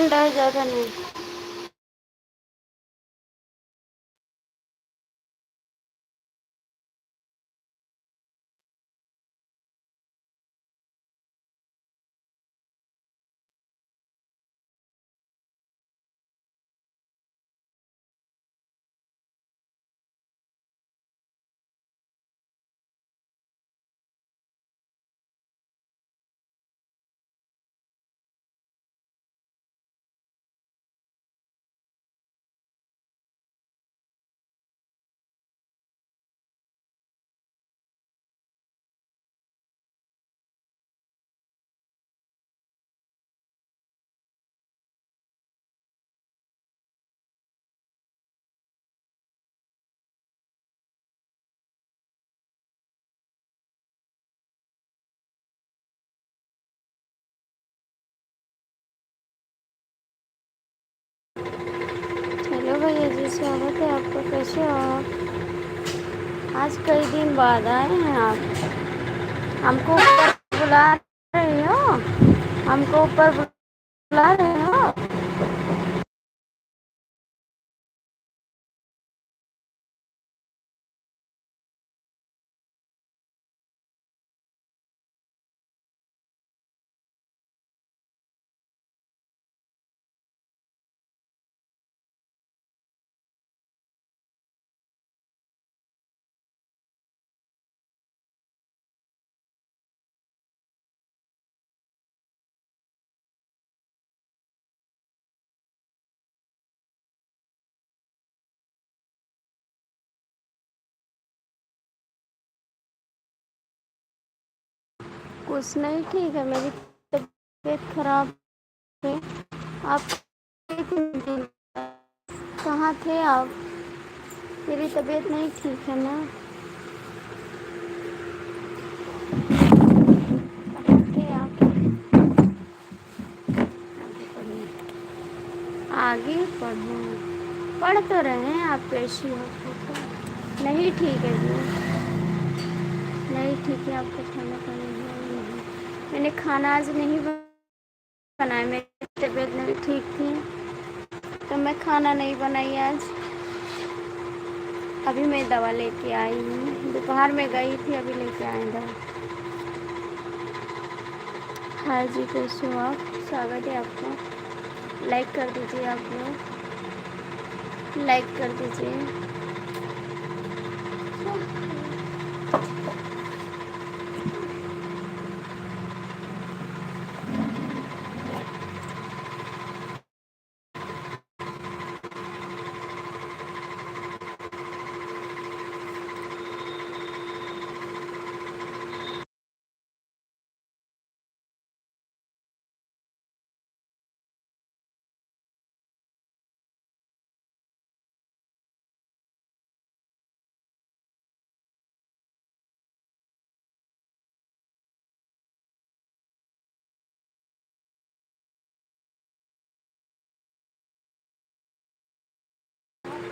ठंडा है, ज़्यादा नहीं। हेलो भैया जी, स्वागत है आपका। कैसे हो आप? आज कई दिन बाद आए हैं आप। हमको ऊपर बुला रहे हो? हमको ऊपर बुला रहे हो? कुछ नहीं, ठीक है। मेरी तबीयत खराब है। आप कहाँ थे आप? मेरी तबीयत नहीं ठीक है ना। कहाँ थे आप? आगे पढ़ो। पढ़ तो रहे हैं आप। कैसी हो? नहीं ठीक है जी। नहीं ठीक है। आपको खाना खाना है? नहीं, मैंने खाना आज नहीं बनाया। मेरी तबीयत नहीं ठीक थी तो मैं खाना नहीं बनाई आज। अभी मैं दवा लेके आई हूँ। दोपहर में गई थी, अभी लेके आई दवा। हाँ जी, कैसे हो आप? स्वागत है आपका। लाइक कर दीजिए आप लोग। लाइक कर दीजिए।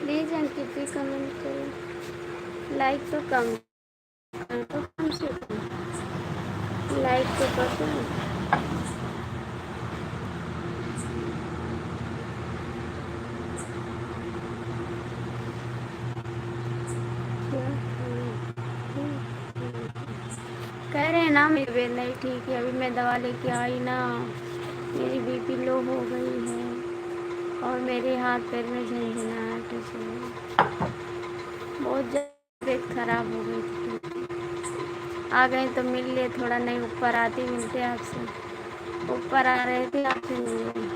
प्लीज़ अंकित जी कमेंट करो। लाइक तो कम कर दो, कम से कम लाइक तो कर दो। कह रहे हैं ना मेरी तबीयत नहीं ठीक है। अभी मैं दवा लेके आई ना। मेरी बीपी लो हो गई है और मेरे हाथ पैर में झंझनाहट है। बहुत ज़्यादा तबीयत खराब हो गई थी। आ गए तो मिल लिए थोड़ा। नहीं ऊपर आते मिलते आपसे। ऊपर आ रहे थे, आपसे मिले।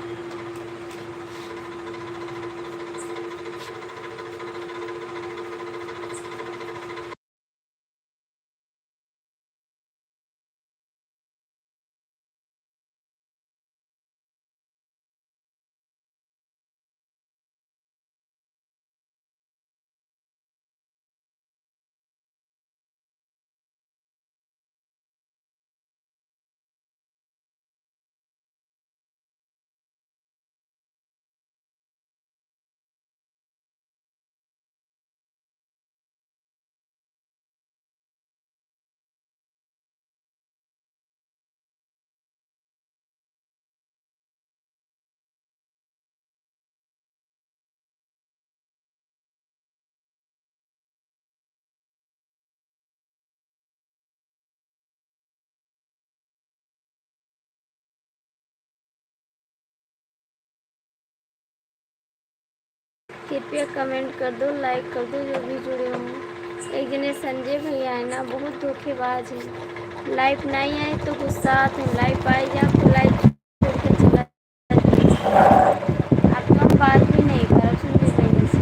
कृपया कमेंट कर दो, लाइक कर दो जो भी जुड़े हों। एक जने संजय भैया है ना, बहुत धोखेबाज है। लाइव नहीं आए तो गुस्सा आते हैं, लाइव आए जा तो लाइव छोड़ के चला जाता। आप तो हम बात भी नहीं कर संजय भैया से।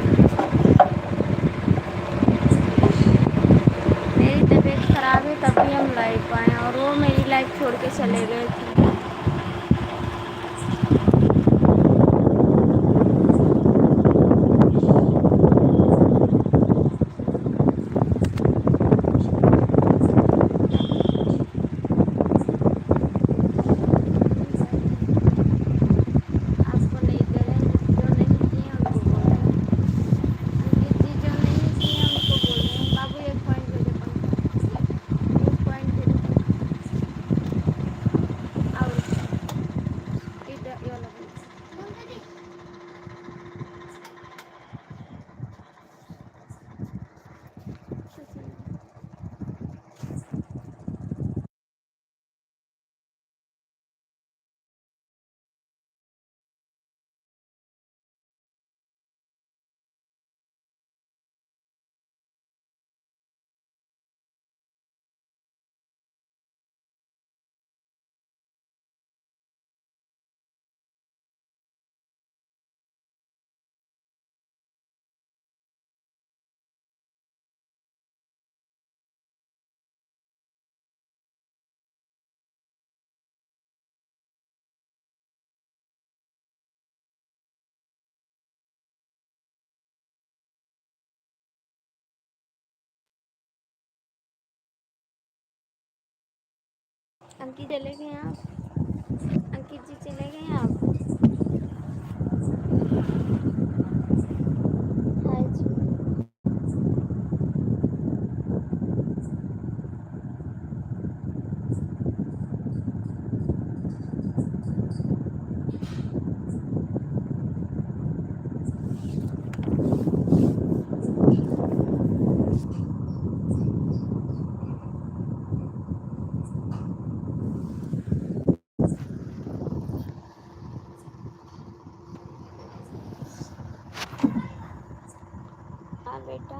मेरी तबीयत खराब है तभी हम लाइव आए और वो मेरी लाइव छोड़ के चले गए थे। आपको नहीं दे रहे हैं, जो नहीं किए उनको बोल रहे हैं। अंकित जी जो नहीं किए उनको बोल रहे हैं। बाबू एक पॉइंट दे दे पंखा, एक पॉइंट दे दे और इधर ये वाला पंखा। अंकित चले गए आप? अंकित जी चले गए आप? हाय जी। हाँ बेटा।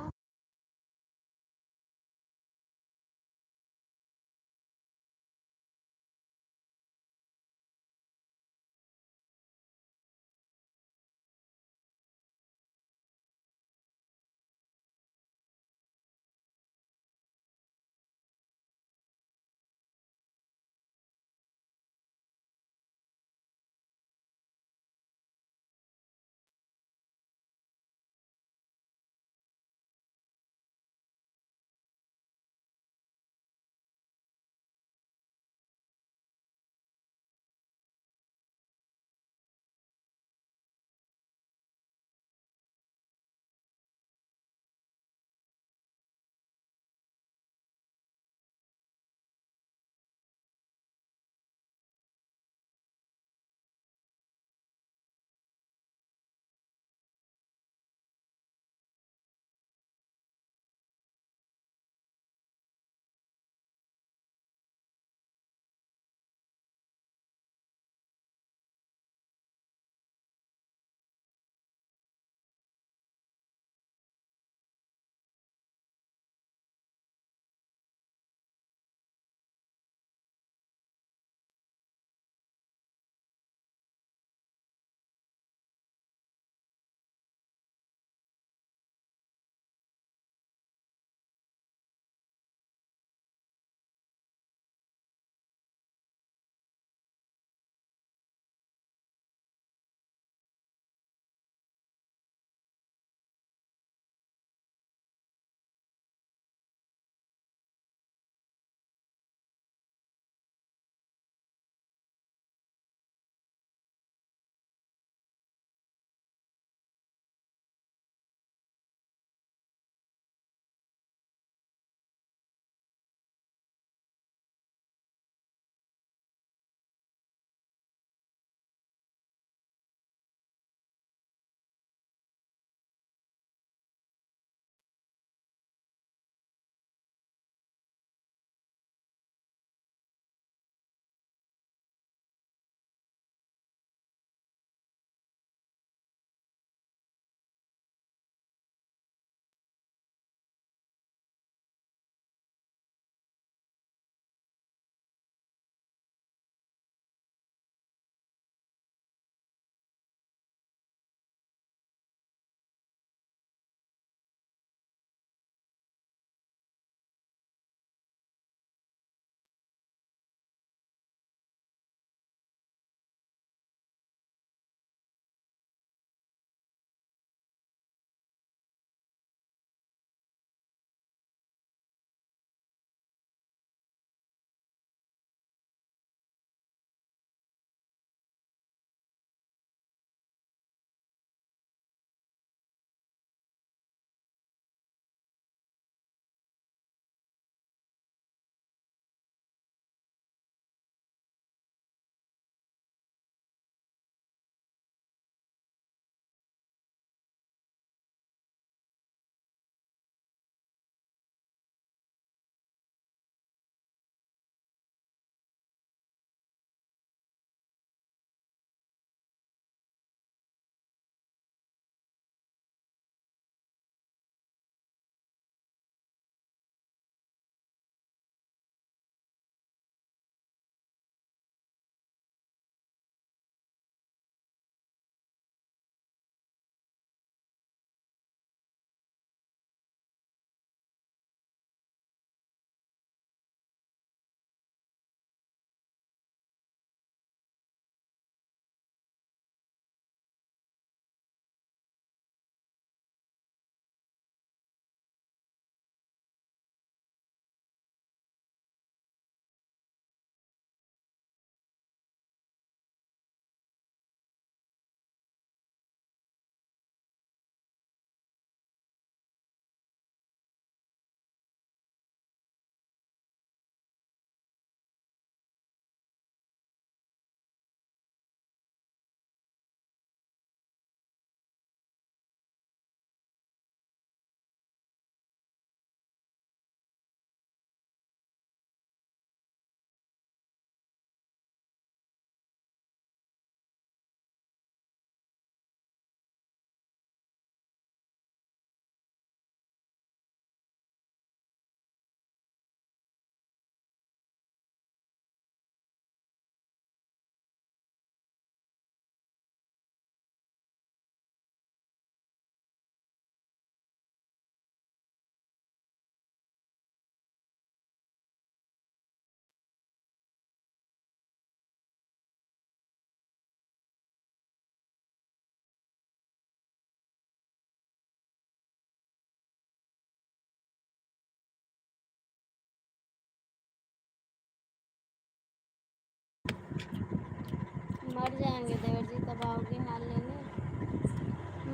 मर जाएंगे देवर जी तब आओगे हाल लेने,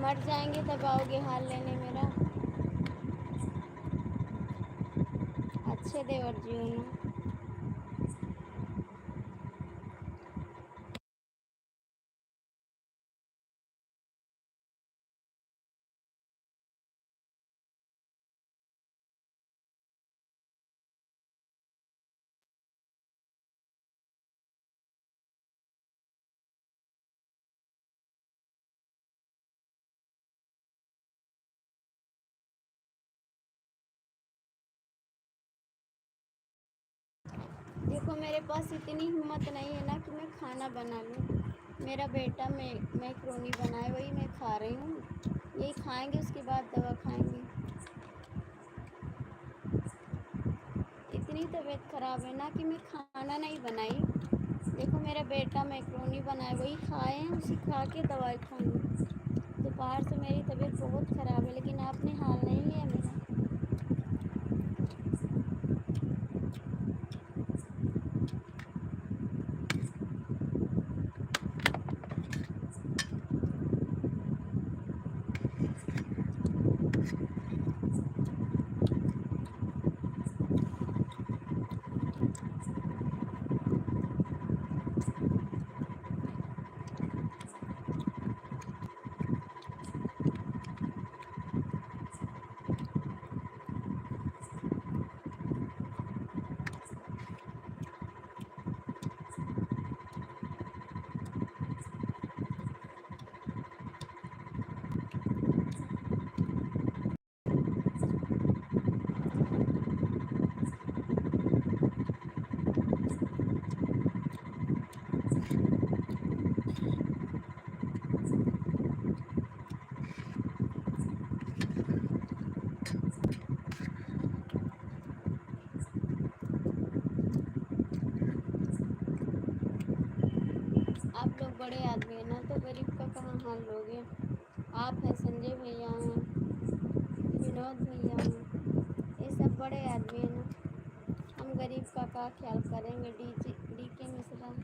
मर जाएंगे तब आओगे हाल लेने मेरा। अच्छे देवर जी हो ना। देखो मेरे पास इतनी हिम्मत नहीं है ना कि मैं खाना बना लूँ। मेरा बेटा मैक्रोनी बनाए वही मैं खा रही हूँ, यही खाएंगे उसके बाद दवा खाएंगे। इतनी तबीयत ख़राब है ना कि मैं खाना नहीं बनाई। देखो मेरा बेटा मैक्रोनी बनाए वही खाए हैं, उसी खा के दवाई खाएंगे। दोपहर से मेरी तबीयत बहुत ख़राब है लेकिन आपने हाल नहीं लिया मेरा। आप लोग बड़े आदमी हैं ना तो गरीब का कहाँ हाल लोगे। आप हैं, संजय भैया हैं, विनोद भैया हैं, ये सब बड़े आदमी हैं ना। हम गरीब का ख्याल करेंगे। डी के मिश्रा।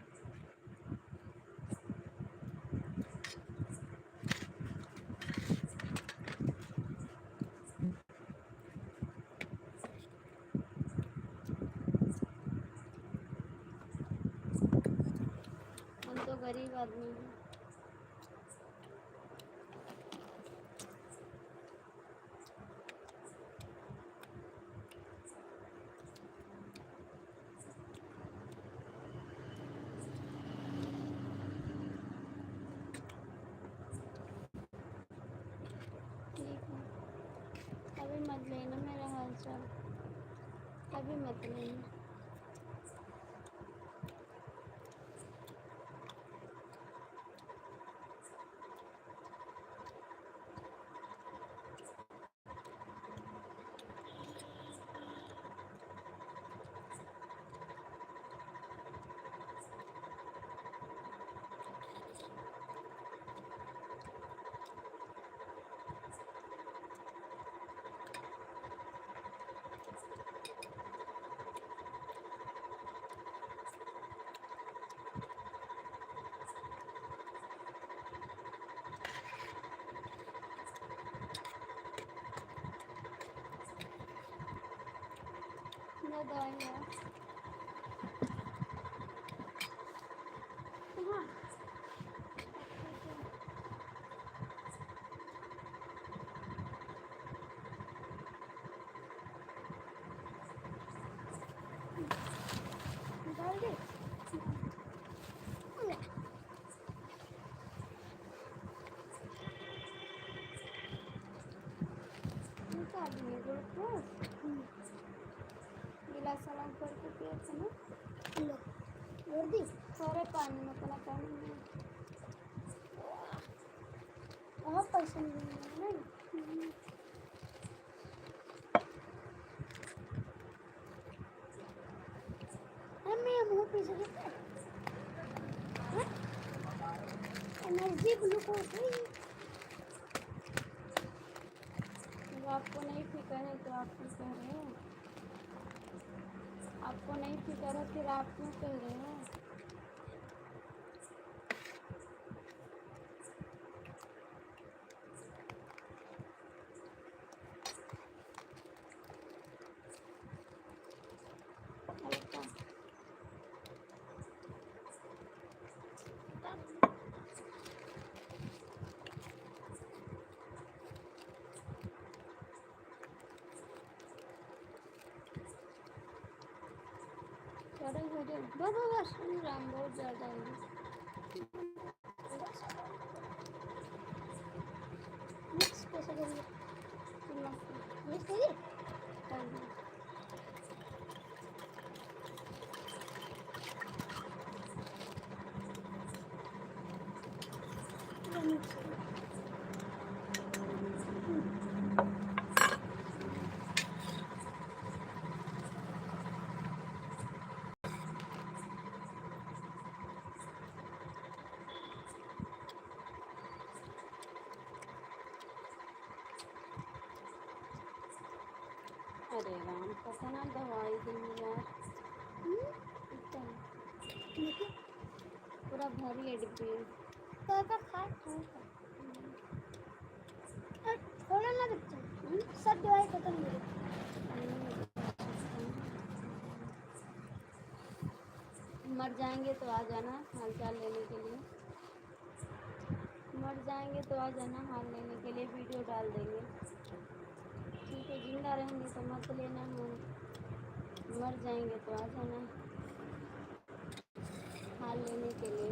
हम तो गरीब आदमी हैं। ठीक है, कभी मत लेना मेरा हाल चाल, कभी मत लेना। ना दवाई है हाँ। डाल दे। निकाल दिए ग्लूकोज। गिलास वाला भर के पिया था ना। लो और दी सारे पानी में कला पानी में बहुत पसंद है ना। मैं मुंह पी सकते एनर्जी ग्लूकोज है। जब आपको नहीं फिक्र है तो आप क्यों कह रहे हो। आपको नहीं फिक्र है फिर आप क्यों कह रहे हो। बाबा बस राम बहुत ज़्यादा है। मिक्स कैसे करिए? मिक्स करिए। अरे राम पता ना दवाई देंगे यार। पूरा भरी है डिब्बे। तो खा थोड़ा ना बच्चा सब दवाई खत्म हो गई। मर जाएंगे तो आ जाना हालचाल लेने के लिए। मर जाएंगे तो आ जाना हाल लेने के लिए, वीडियो डाल देंगे। ठीक है, जिंदा रहेंगे तो मत लेना, मर जाएंगे तो आ जाना हाल लेने के लिए।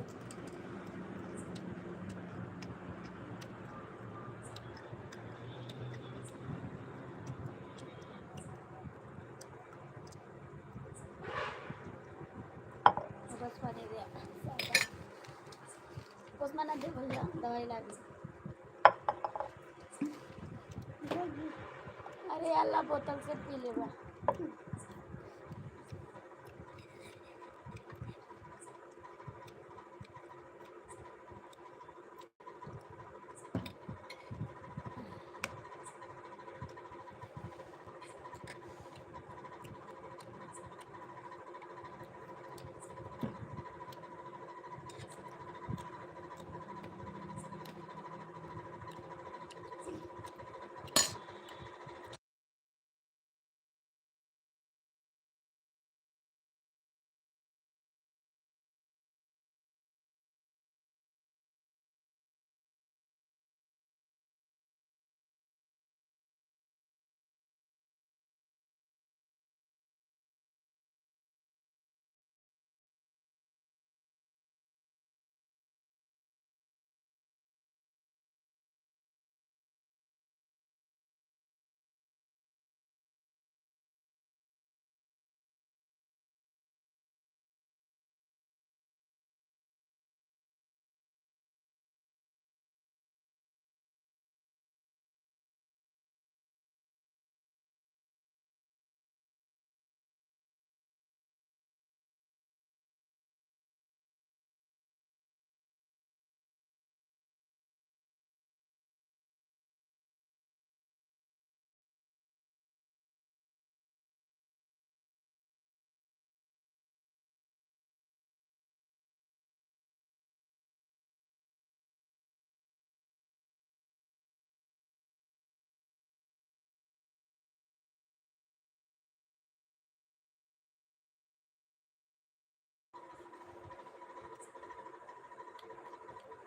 बस दे दिया उस्मान दे भैया दवाई ला दी। अरे अल्लाह बोतल से पी लेगा।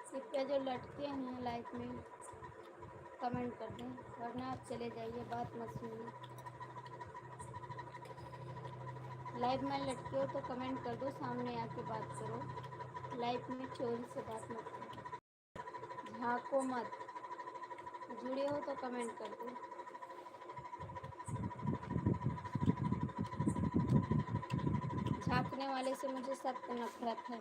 कृपया जो लटके हैं लाइफ में कमेंट कर दें, वरना आप चले जाइए, बात मत सुनिए। लाइव में लटके हो तो कमेंट कर दो, सामने आके बात करो। लाइव में चोरी से बात मत करो, झाँको मत। जुड़े हो तो कमेंट कर दो। झाँकने वाले से मुझे सख्त नफरत है।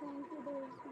थैंक यू दोस्त।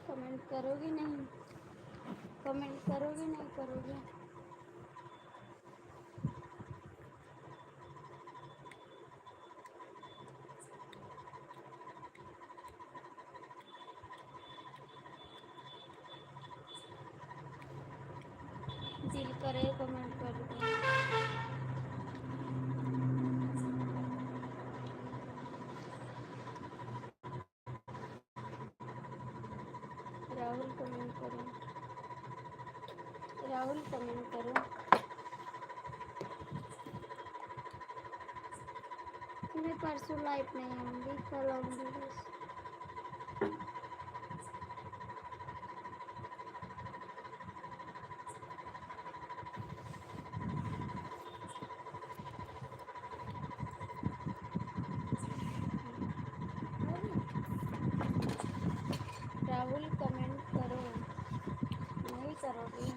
कमेंट करोगे नहीं? कमेंट करोगे नहीं करोगे? दिल करे कमेंट कर दो। राहुल कमेंट करो। राहुल कमेंट करो। मैं परसों लाइव नहीं आऊँगी, कल आऊँगी बस। राहुल कमेंट करो। नहीं करोगे?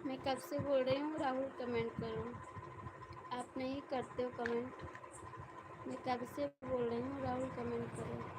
मैं कब से बोल रही हूँ राहुल कमेंट करो, आप नहीं करते हो कमेंट। मैं कब से बोल रही हूँ राहुल कमेंट करो।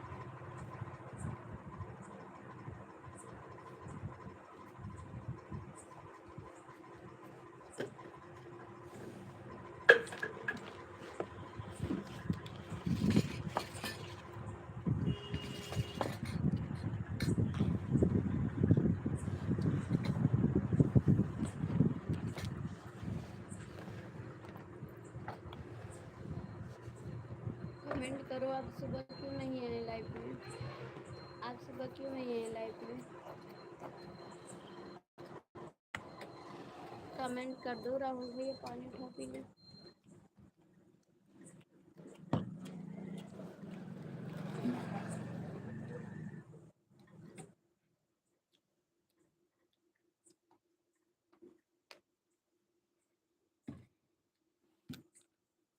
कमेंट करो, आप सुबह क्यों नहीं आए लाइव में? आप सुबह क्यों नहीं आए लाइव में? कमेंट कर दो राहुल भैया, पानी उठा पी लो।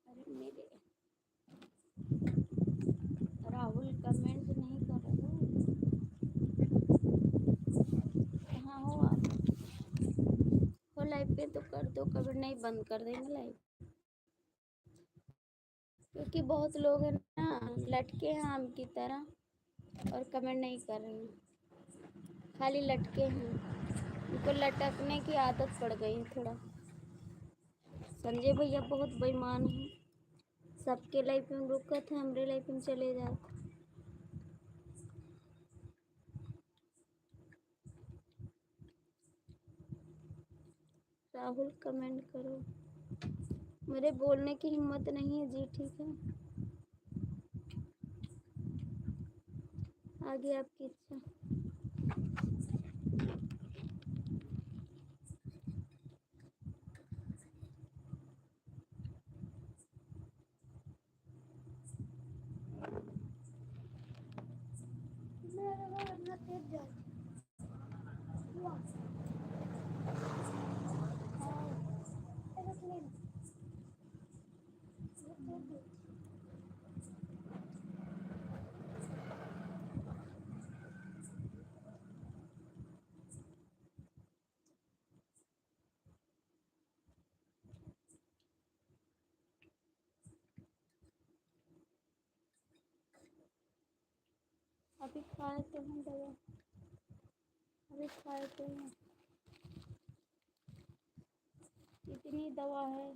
अरे मेरे राहुल कमेंट नहीं कर रहे हो, कहाँ हो आप? हो लाइव पे तो कर दो, कभी नहीं बंद कर देंगे लाइव, क्योंकि बहुत लोग हैं ना लटके हैं आम की तरह और कमेंट नहीं कर रहे हैं, खाली लटके हैं, उनको लटकने की आदत पड़ गई है थोड़ा। संजय भैया बहुत बेईमान है, सबके लाइफ में रुका था, हमारे लाइफ में चले जाते। राहुल कमेंट करो, मेरे बोलने की हिम्मत नहीं है जी, ठीक है, आगे आपकी इच्छा। अभी खाए तो हैं दवा, अभी खाए तो हैं, इतनी दवा है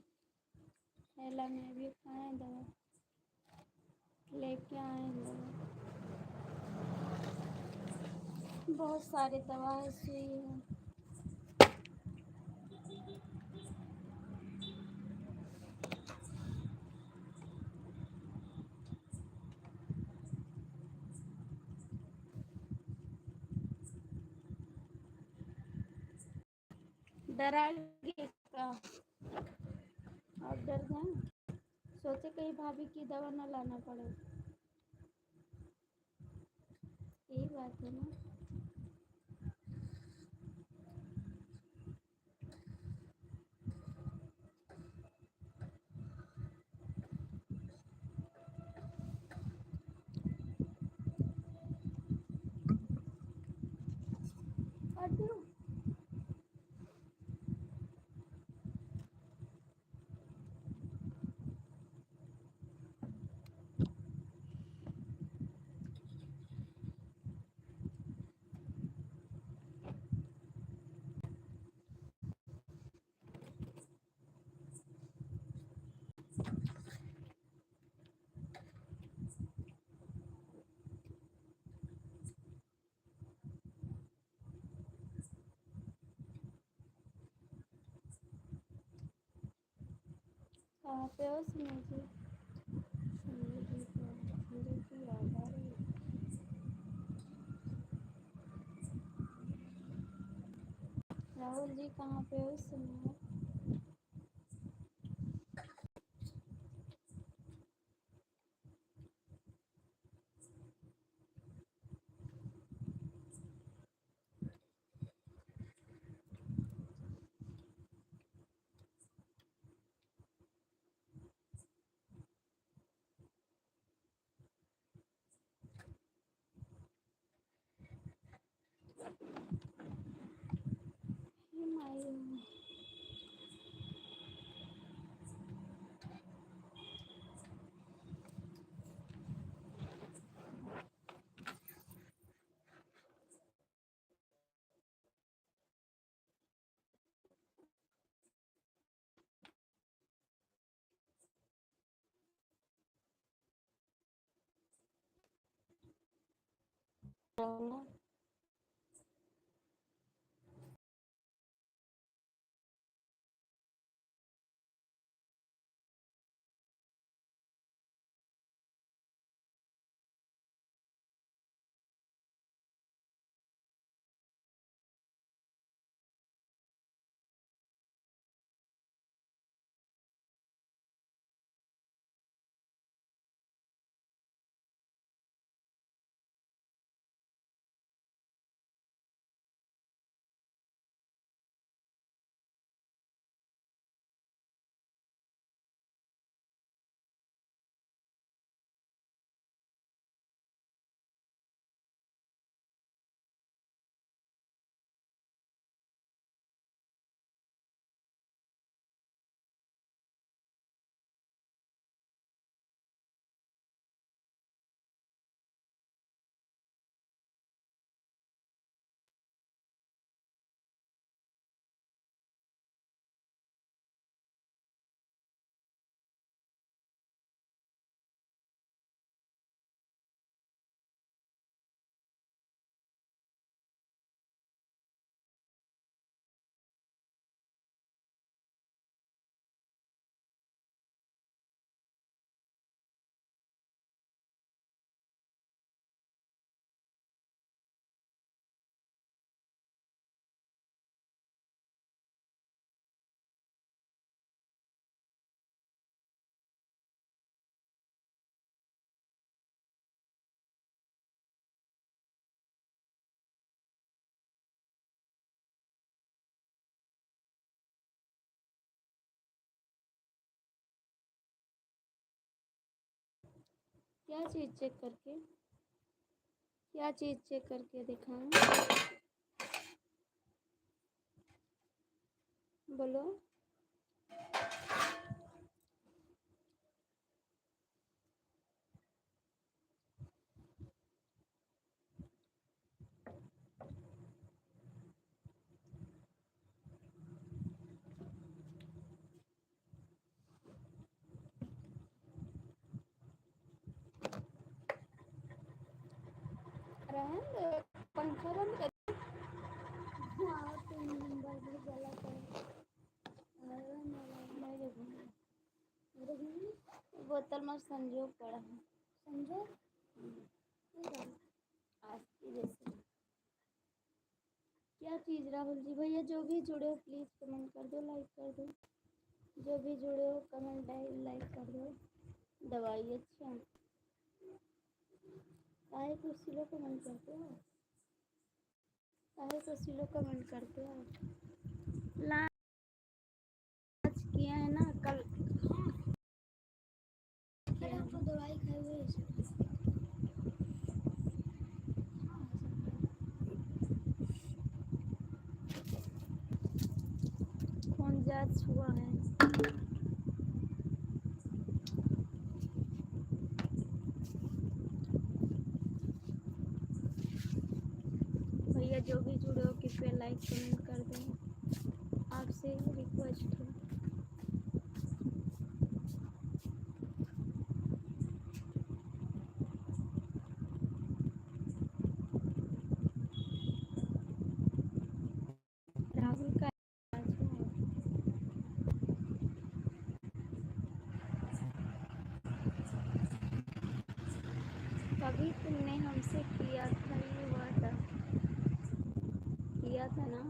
थैला में, भी खाए दवा, लेके आए हैं दवा, बहुत सारी दवा है, सुई है। डरा के का और डर गए, सोचे कहीं भाभी की दवा न लाना पड़े, यही बात है ना। कहाँ पे हो सुनिए जी? सुनिए जी को सुनिए की याद आ रही है। राहुल जी कहाँ पे हो सुनिए? माई राहुल क्या चीज़ चेक करके? क्या चीज़ चेक करके दिखाऊं? बोलो। रहने दो, पंखा बंद कर। हाँ, तुम नंबर भी गलत है। मैं देखूंगी। बोतल में संजोग पड़ा है। संजोग? आज की जैसे। क्या चीज़ राहुल जी? भैया जो भी जुड़े हो प्लीज़ कमेंट कर दो, लाइक कर दो। जो भी जुड़े हो कमेंट लाइक कर दो। दवाई अच्छा। काहे को सिलो कमेंट करते हो? काहे को सिलो कमेंट करते हो? लांच किया है ना कल। किया तो दवाई खाई हुई। खून जांच हुआ है। भैया जो भी जुड़े हो कृपया लाइक कमेंट कर दें, आपसे रिक्वेस्ट है। राहुल का कभी तुमने हमसे किया था ये वादा, किया था ना?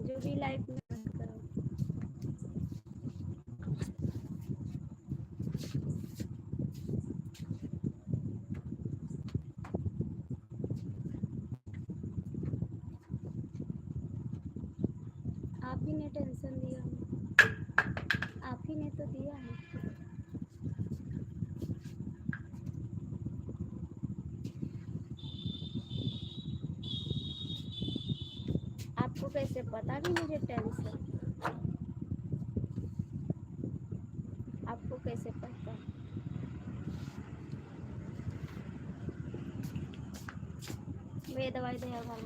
जो भी लाइक में बंद करो। आप ही ने टेंशन दिया है, आप ही ने तो दिया है। आपको कैसे पता भी मुझे टेंशन? आपको कैसे पता? वे दवाई दे घर में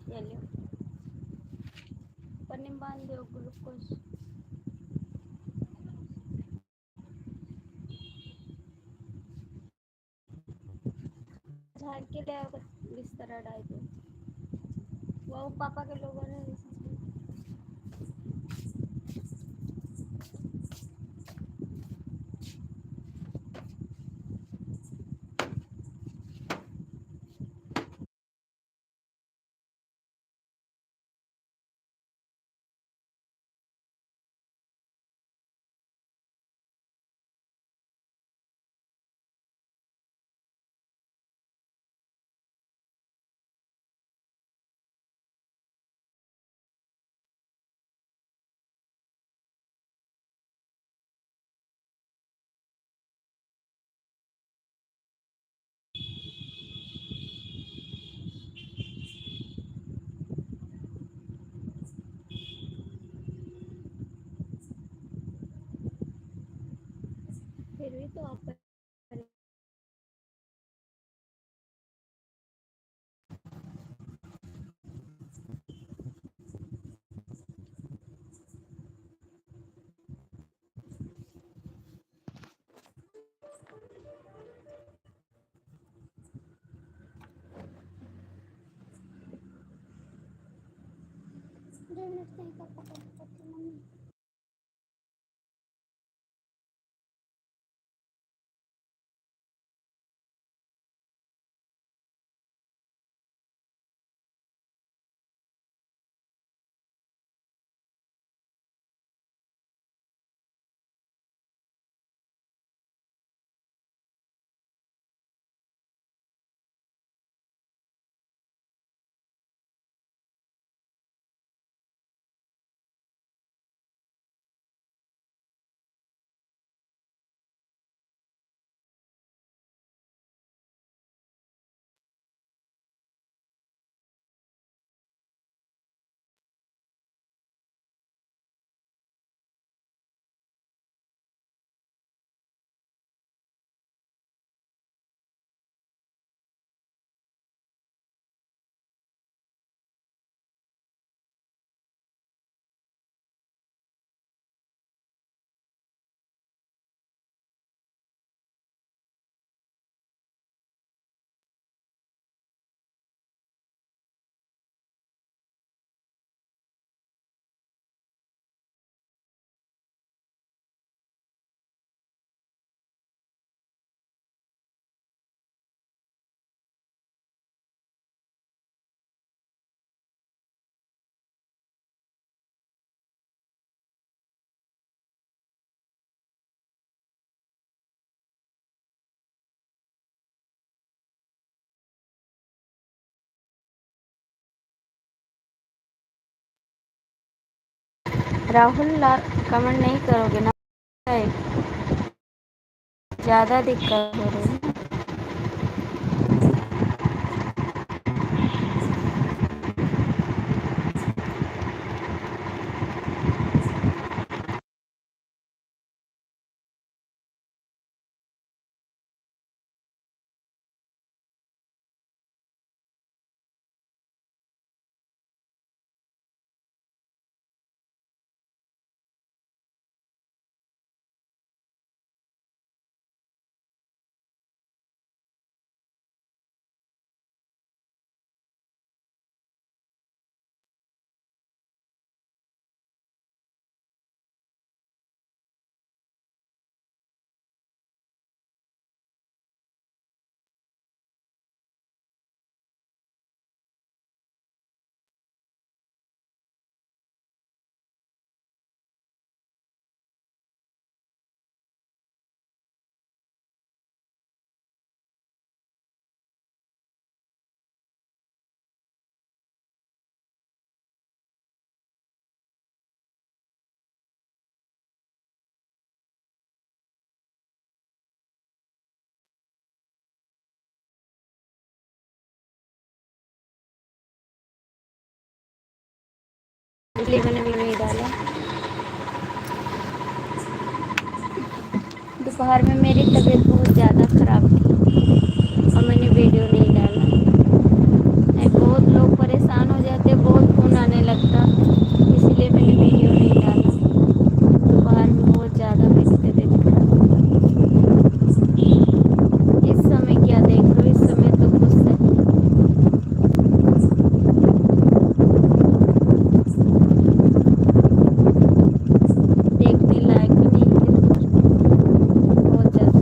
ये लो, पन्नी में बांध दो ग्लूकोज। झाड़ के ले आओ, बिस्तर डाल दो। वो पापा के लोगों ने फिर भी तो आप राहुल कमेंट नहीं करोगे ना? ज़्यादा दिक्कत हो रही है। इसलिए मैंने वीडियो नहीं डाला। दोपहर में मेरी तबीयत बहुत ज़्यादा ख़राब थी और मैंने वीडियो नहीं डाला। नहीं, बहुत लोग परेशान हो जाते, बहुत फ़ोन आने लगता, इसलिए मैंने वीडियो नहीं डाला। दोपहर में बहुत ज़्यादा मेरी तबीयत खराब थी। इस समय क्या देख रहे हो? इस समय तो कुछ देखने लायक भी नहीं थे, बहुत ज़्यादा।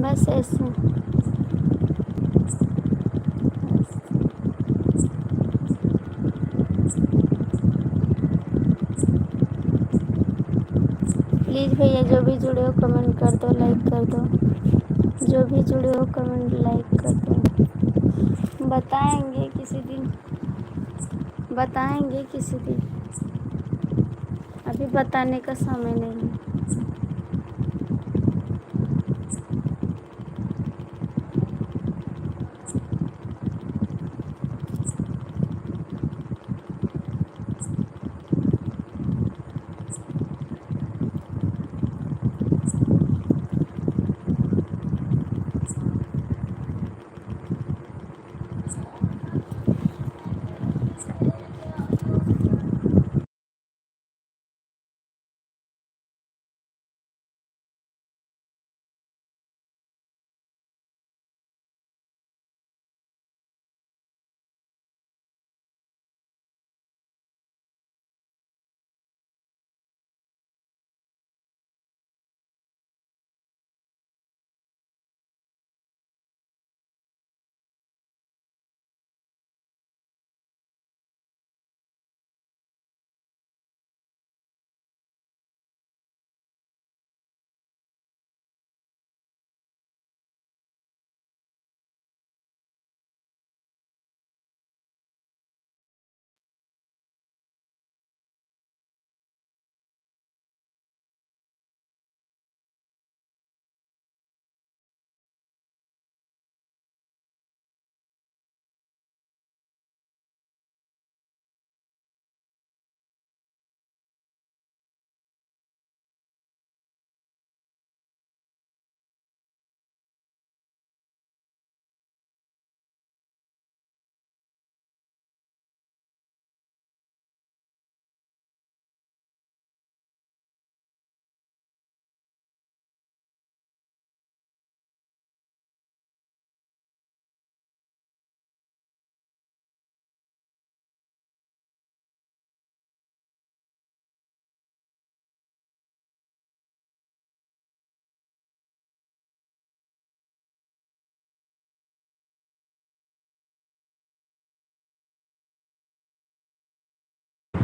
बस ऐसे। प्लीज़ भैया, जो भी जुड़े हो कमेंट कर दो, लाइक कर दो। जो भी जुड़े हो कमेंट लाइक कर दो। बताएंगे किसी दिन, बताएंगे किसी दिन, अभी बताने का समय नहीं है।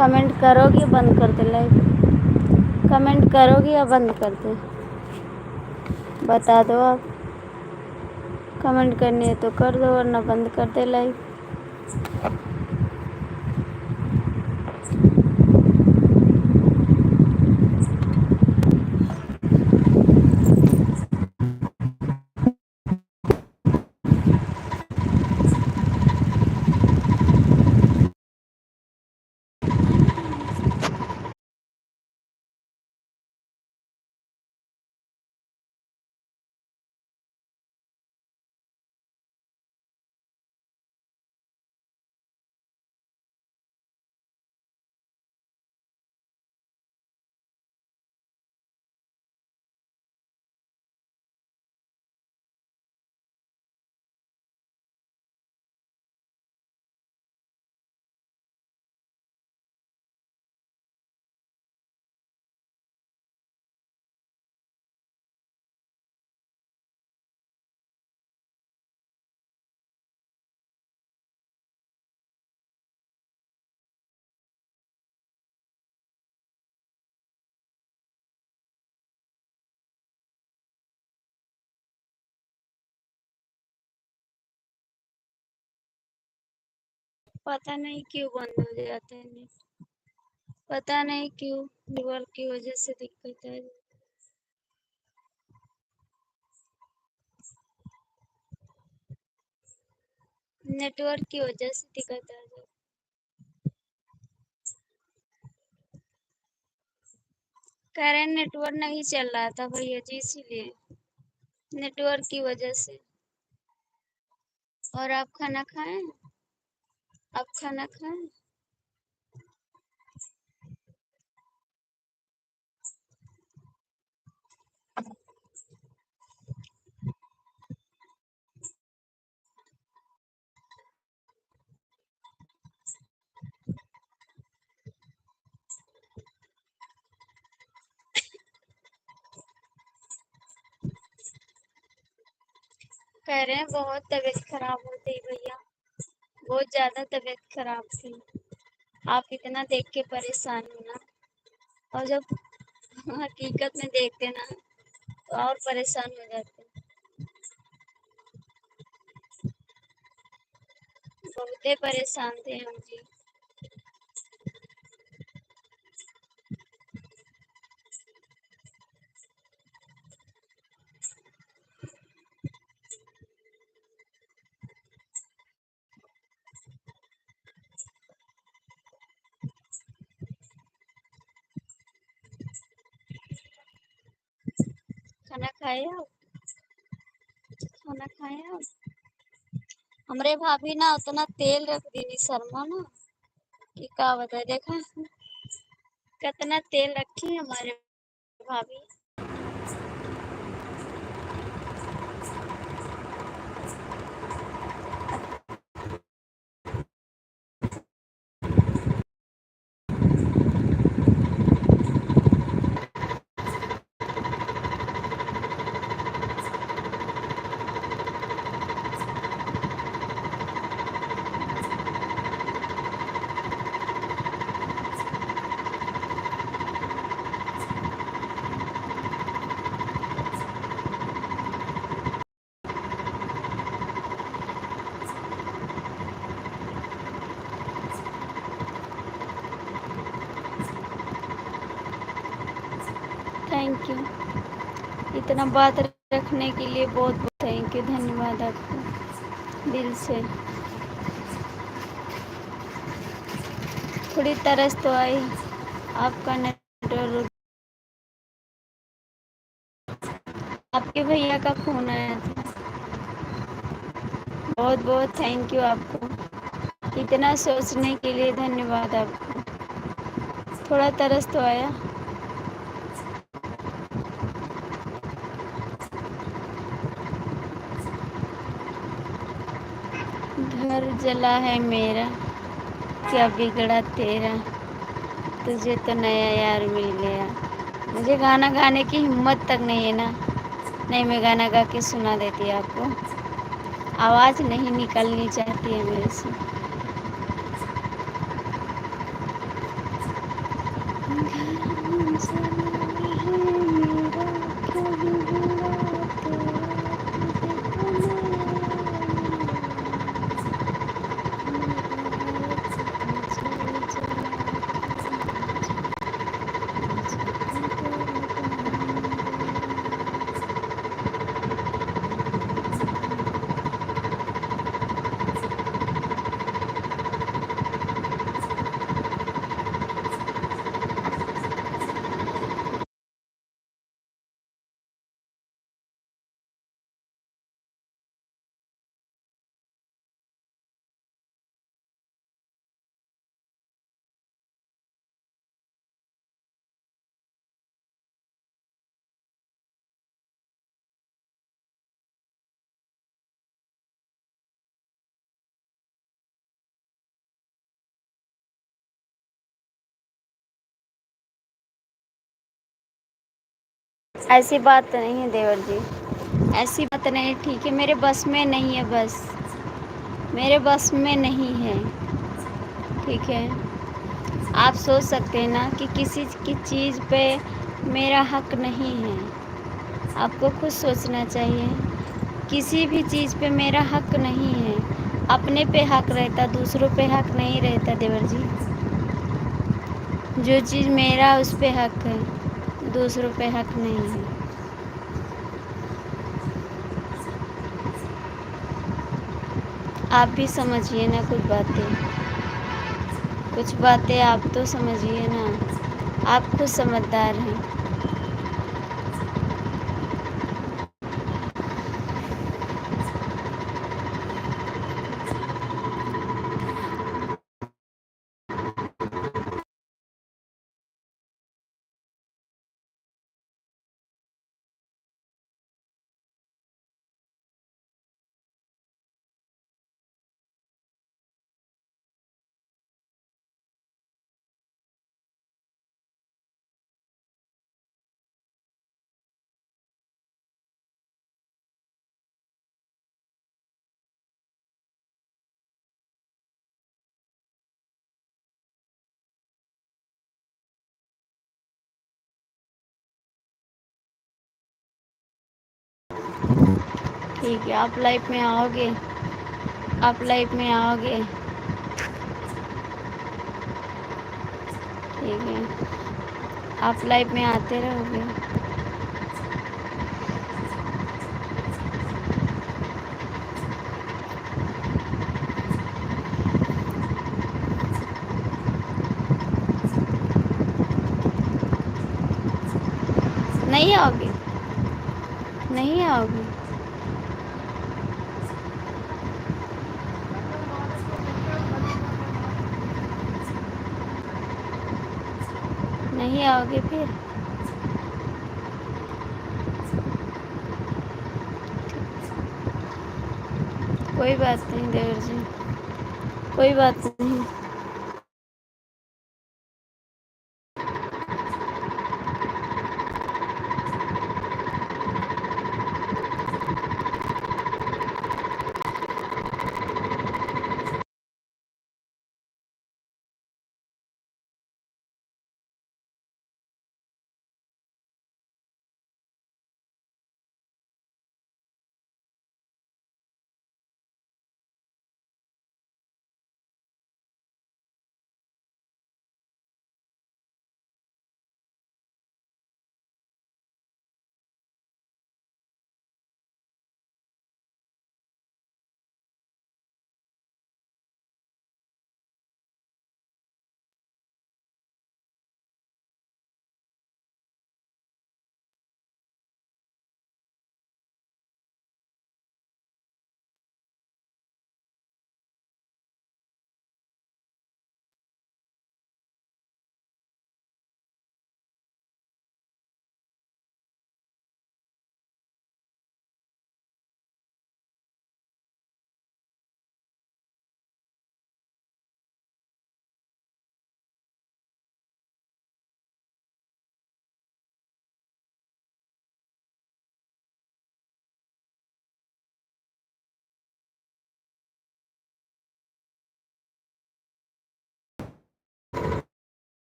कमेंट करोगे बंद कर दे लाइव? कमेंट करोगे या बंद कर दे? बता दो आप। कमेंट करनी है तो कर दो वरना बंद कर दे लाइव। पता नहीं क्यों बंद हो जाते हैं नेट। पता नहीं क्यों, नेटवर्क की वजह से दिक्कत है। नेटवर्क की वजह से दिक्कत आ जाती। कह रहे नेटवर्क नहीं चल रहा था भैया जी, इसीलिए नेटवर्क की वजह से। और आप खाना खाएं? आप खाना खाएं? कह रहे हैं बहुत तबीयत खराब हो गई भैया, बहुत ज्यादा तबीयत खराब थी। आप इतना देख के परेशान हो ना, और जब हकीकत में देखते ना तो और परेशान हो जाते। बहुत ही परेशान थे हम जी। खाना खाए आप? खाना खाए आप? हमरे भाभी ना उतना तेल रख दी शर्मा ना कि का बताए। देखा कितना तेल रखी है हमारे भाभी। थैंक यू, इतना बात रखने के लिए बहुत बहुत थैंक यू, धन्यवाद आपको दिल से। थोड़ी तरस तो आई आपका नेटवर्क। आपके भैया का फोन आया था। बहुत बहुत थैंक यू आपको, इतना सोचने के लिए धन्यवाद आपको। थोड़ा तरस तो आया। घर जला है मेरा, क्या बिगड़ा तेरा, तुझे तो नया यार मिल गया। मुझे गाना गाने की हिम्मत तक नहीं है ना, नहीं मैं गाना गा के सुना देती आपको। आवाज़ नहीं निकलनी चाहती है मेरे से। ऐसी बात नहीं है देवर जी, ऐसी बात नहीं है, ठीक है, मेरे बस में नहीं है, बस मेरे बस में नहीं है, ठीक है। आप सोच सकते हैं ना कि किसी की चीज़ पे मेरा हक नहीं है, आपको खुद सोचना चाहिए। किसी भी चीज़ पे मेरा हक नहीं है, अपने पे हक रहता, दूसरों पे हक नहीं रहता देवर जी। जो चीज़ मेरा उस पे हक है, दूसरों पे हक नहीं है। आप भी समझिए ना कुछ बातें आप तो समझिए ना, आप खुद समझदार हैं। ठीक है, आप लाइफ में आओगे, आप लाइफ में आओगे, ठीक है, आप लाइफ में आते रहोगे। नहीं आओगे, नहीं आओगे, नहीं आओगे फिर। कोई बात नहीं देवर जी, कोई बात नहीं।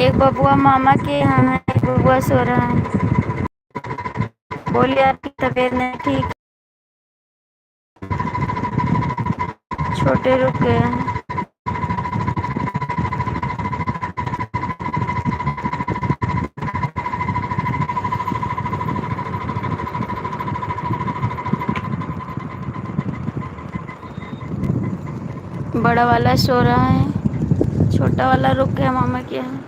एक बबुआ मामा के यहाँ है, एक बबुआ सो रहा है। बोलिए आपकी तबीयत नहीं ठीक, छोटे रुक गए हैं। बड़ा वाला सो रहा है, छोटा वाला रुक गया मामा के यहाँ।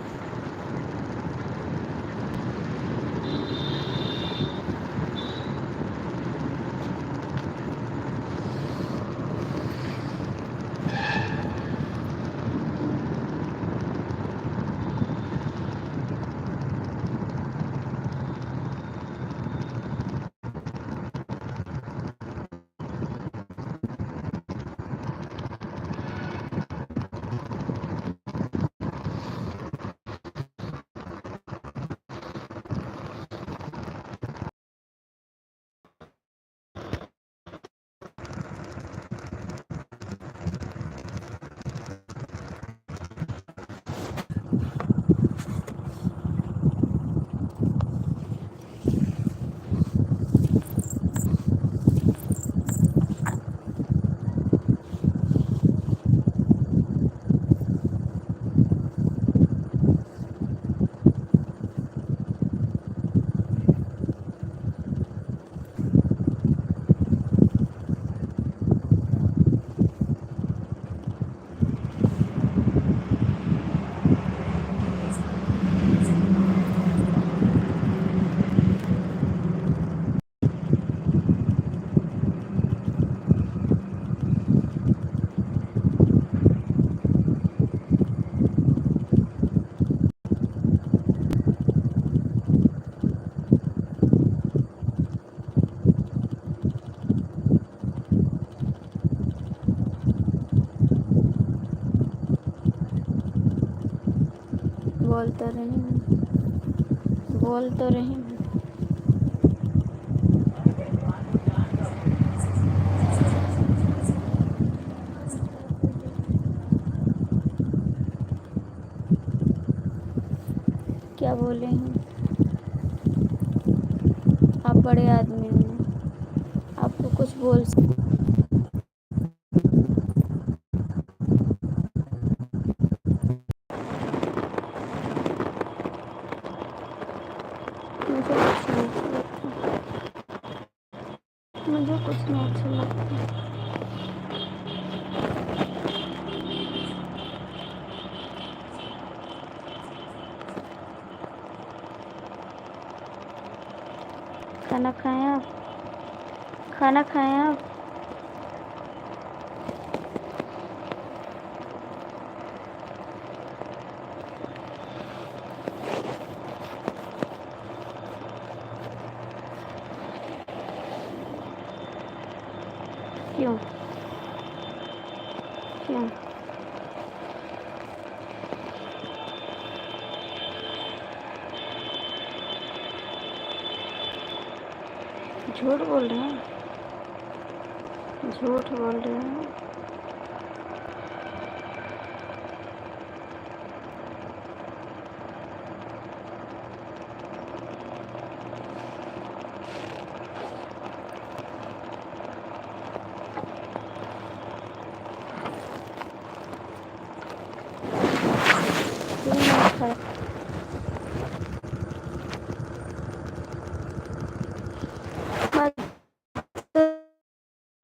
बोल तो रही हूँ, बोल तो रही हूँ। क्या बोले हैं? आप बड़े आदमी हैं, आपको कुछ बोल मुझे कुछ नहीं अच्छा लगता। खाना खाएं आप? खाना खाएं आप? क्यों? क्यों? झूठ बोल रहे हैं, झूठ बोल रहे हैं। क्यों नहीं खाया?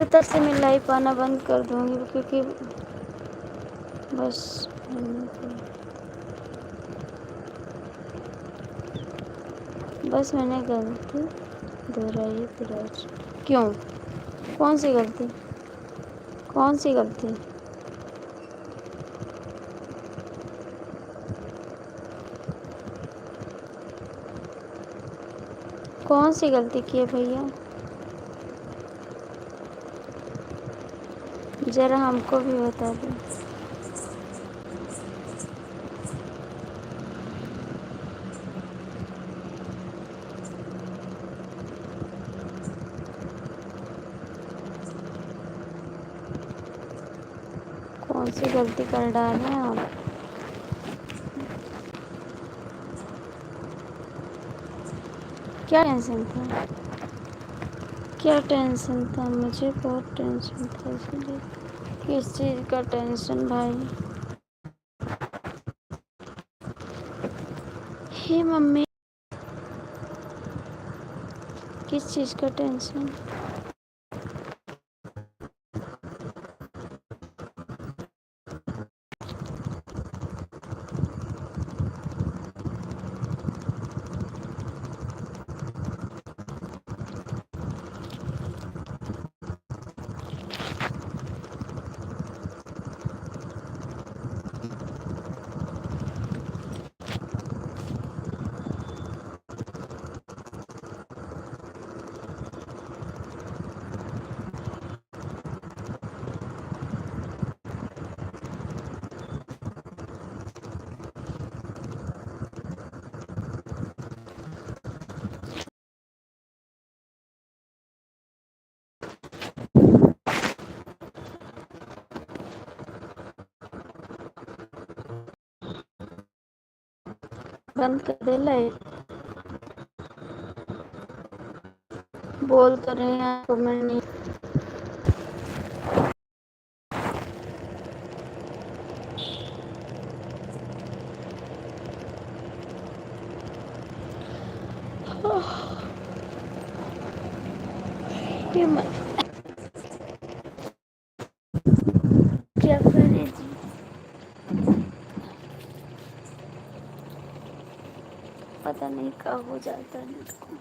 मैं तरह से मैं लाइव आना बंद कर दूंगी क्योंकि बस बस मैंने गलती दोहराई फिर आज। क्यों? कौन सी गलती? कौन सी गलती? कौन सी गलती की है भैया? ज़रा हमको भी बता दो। कौन सी गलती कर डाले हैं आप? क्या टेंशन था? क्या टेंशन था? मुझे बहुत टेंशन था इसलिए। किस चीज़ का टेंशन भाई? हे मम्मी, किस चीज़ का टेंशन? बंद कर दे लाइट। बोल तो रहे हैं आपको मैं नहीं। ये क्या करे जी? पता नहीं कब हो जाता है मेरे को।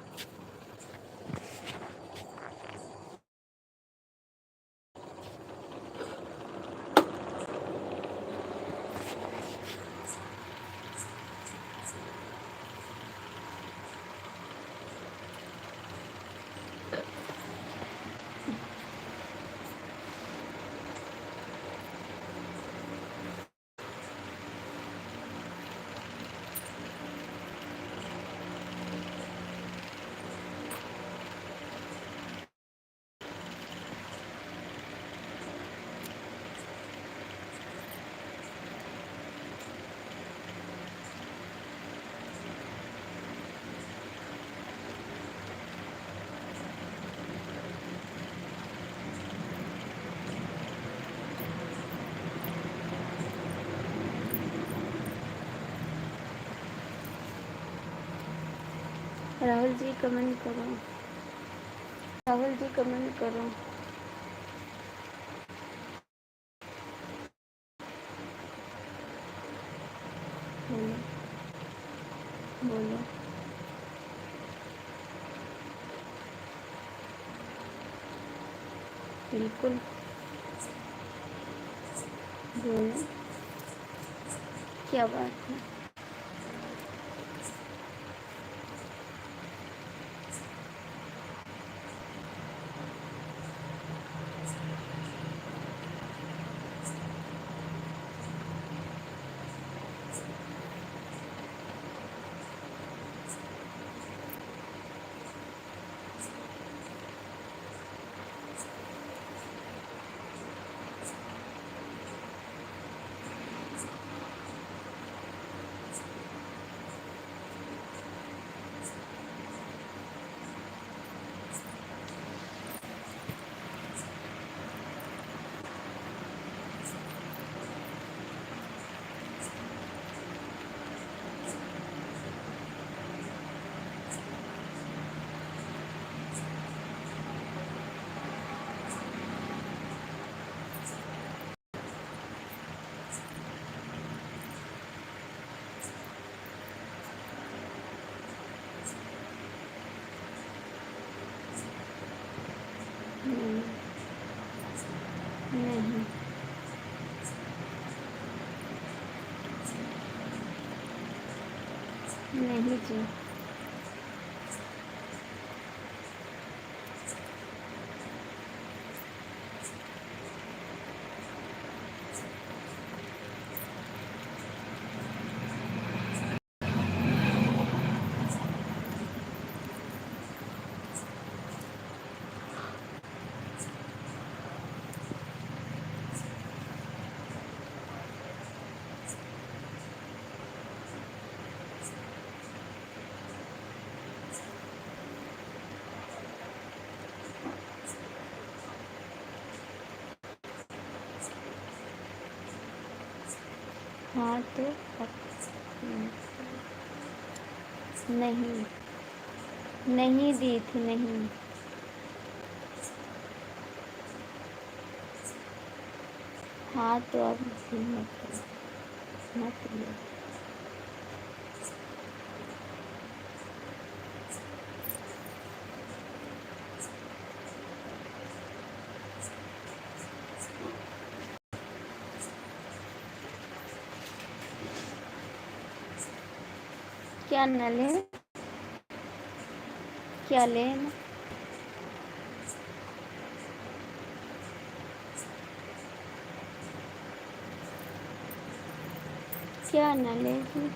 राहुल जी कमेंट करो, राहुल जी कमेंट करो। बोलो बोलो। बिल्कुल बोलो, क्या बात है। नहीं नहीं जी। हाँ तो नहीं, नहीं दी थी, नहीं। हाँ तो अब मत लो। क्या न ले, क्या लें? क्या न लेगी?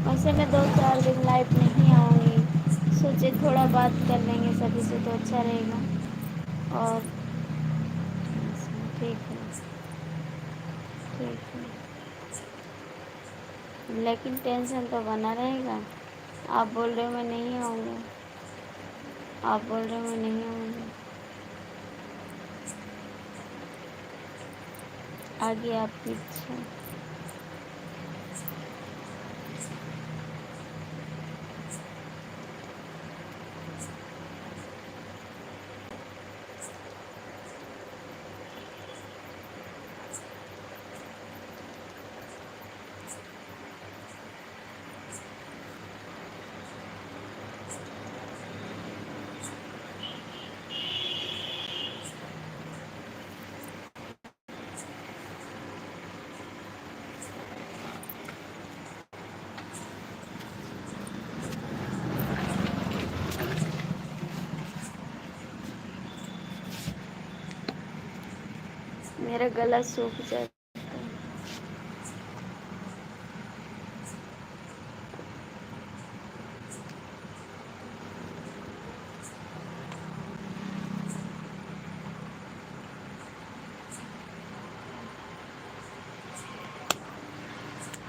वैसे मैं 2-4 दिन लाइव नहीं आऊँगी, सोचे थोड़ा बात कर लेंगे सभी से तो अच्छा रहेगा। और ठीक है, ठीक है, लेकिन टेंशन तो बना रहेगा। आप बोल रहे हो मैं नहीं आऊँगा, आप बोल रहे हो मैं नहीं आऊँगी, आगे आपकी इच्छा। मेरा गला सूख जाता है।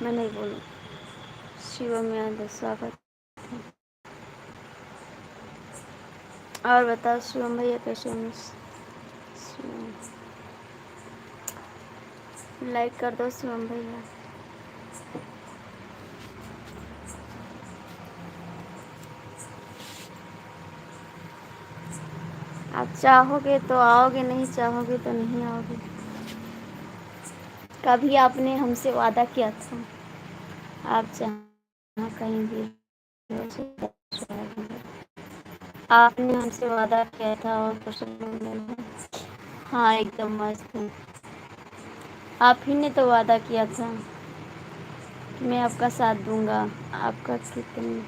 मैं नहीं बोलूँ। शिवम में आदर स्वागत। और बताओ शिवम भैया कैसे हैं? लाइक कर दो शिवम भैया। आप चाहोगे तो आओगे, नहीं चाहोगे तो नहीं आओगे। कभी आपने हमसे वादा किया था, आप जहाँ कहीं भी आपने हमसे वादा किया था और कुछ नहीं। हाँ एकदम मस्त हूँ। आप ही ने तो वादा किया था कि मैं आपका साथ दूंगा। आपका कितनी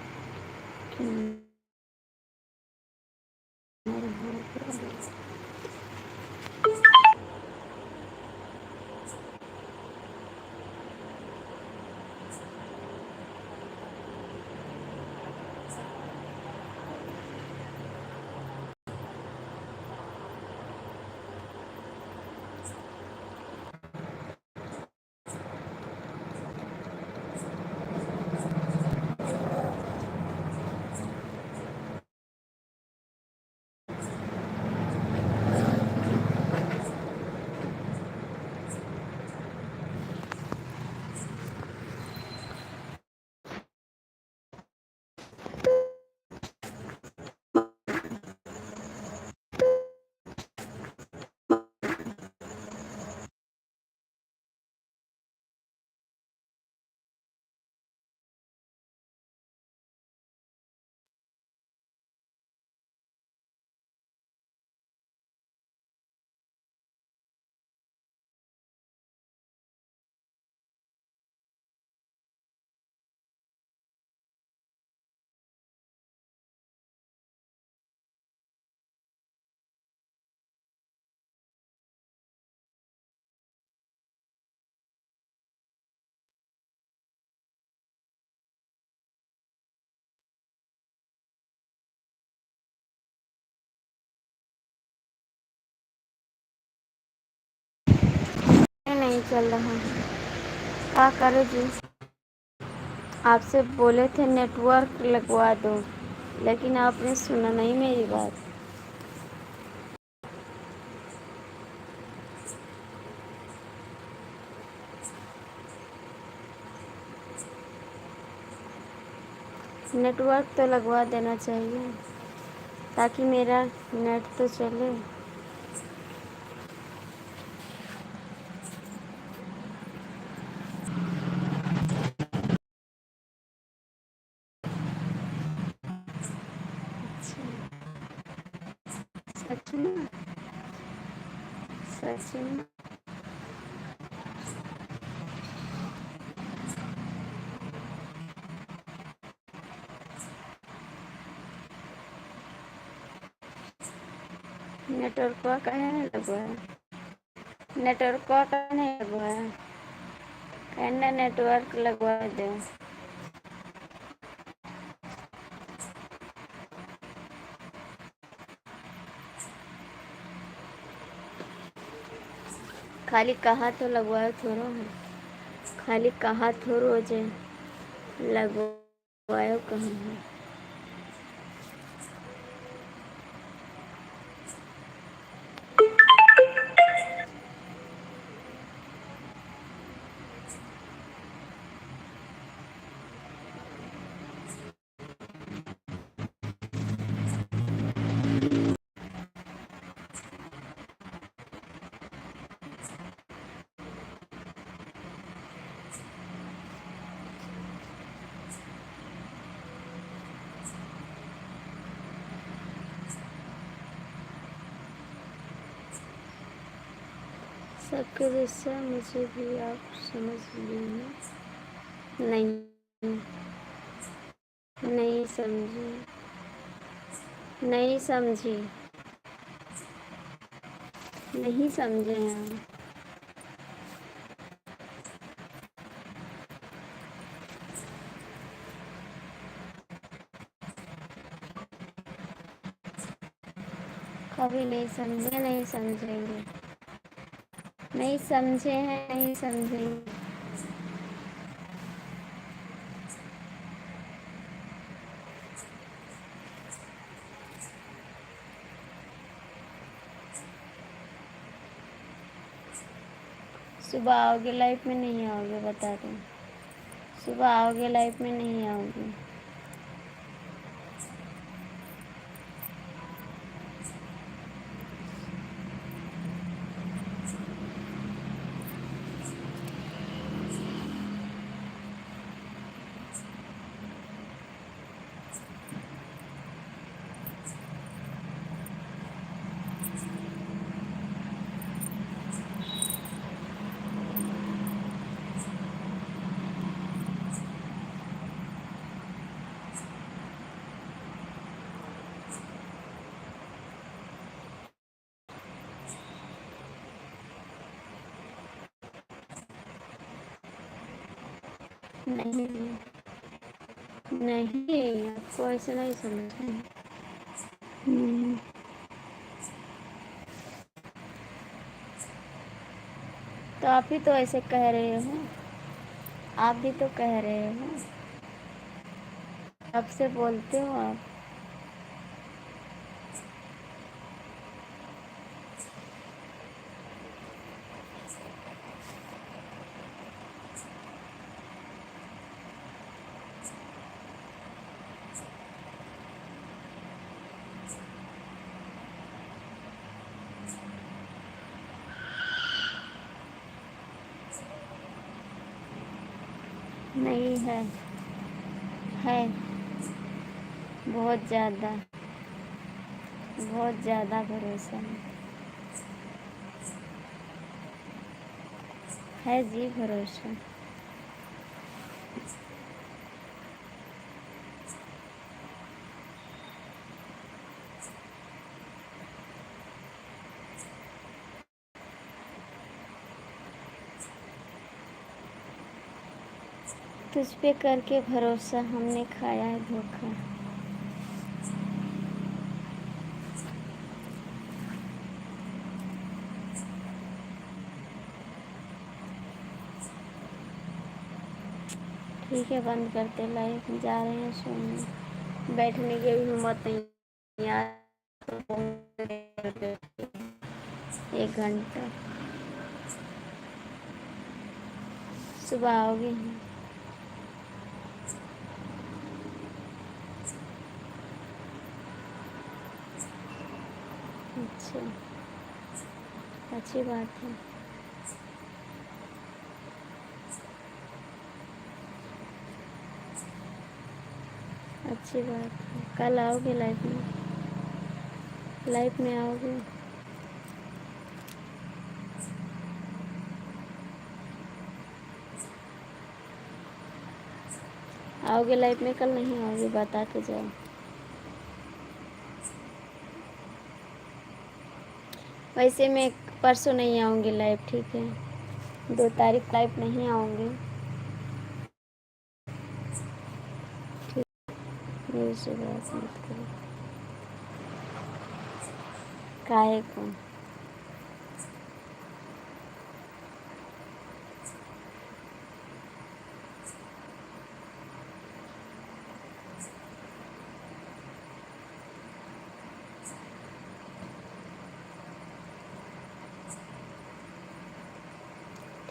नहीं चल रहा। क्या करो जी। आपसे बोले थे नेटवर्क लगवा दो, लेकिन आपने सुना नहीं मेरी बात। नेटवर्क तो लगवा देना चाहिए ताकि मेरा नेट तो चले। सच में, सच में। नेटवर्क का नहीं लगवाया, नेटवर्क का नहीं लगवाया। कहना नेटवर्क लगवा दो। खाली कहा तो लगवायो थोड़ो है, खाली कहा थोड़ो जे लगवायो कहाँ है। सबके जैसा मुझे भी आप समझ लीजिए। नहीं, नहीं समझी, नहीं समझी, नहीं समझे हम। कभी नहीं समझे, नहीं समझेंगे। नहीं समझे हैं, नहीं समझेंगे। सुबह आओगे, लाइफ में नहीं आओगे, बता दो। सुबह आओगे, लाइफ में नहीं आओगे। नहीं नहीं, आपको ऐसे नहीं समझना है। तो आप ही तो ऐसे कह रहे हो, आप भी तो कह रहे हो, आपसे बोलते हो आप। नहीं है बहुत ज़्यादा, बहुत ज़्यादा भरोसा है जी भरोसा। तुझ पे करके भरोसा हमने खाया है धोखा। ठीक है, बंद करते, लाइव जा रहे हैं सोने, बैठने की भी हिम्मत नहीं यार। 1 घंटा सुबह आओगे? अच्छा, अच्छी बात है। अच्छी बात है, कल आओगे लाइफ में? लाइफ में आओगे? आओगे लाइफ में? कल नहीं आओगे? बता के जाओ। वैसे मैं परसों नहीं आऊँगी लाइव, ठीक है? 2 तारीख लाइव नहीं आऊँगी। ठीक, मेरे से बात मत करो। काहे को?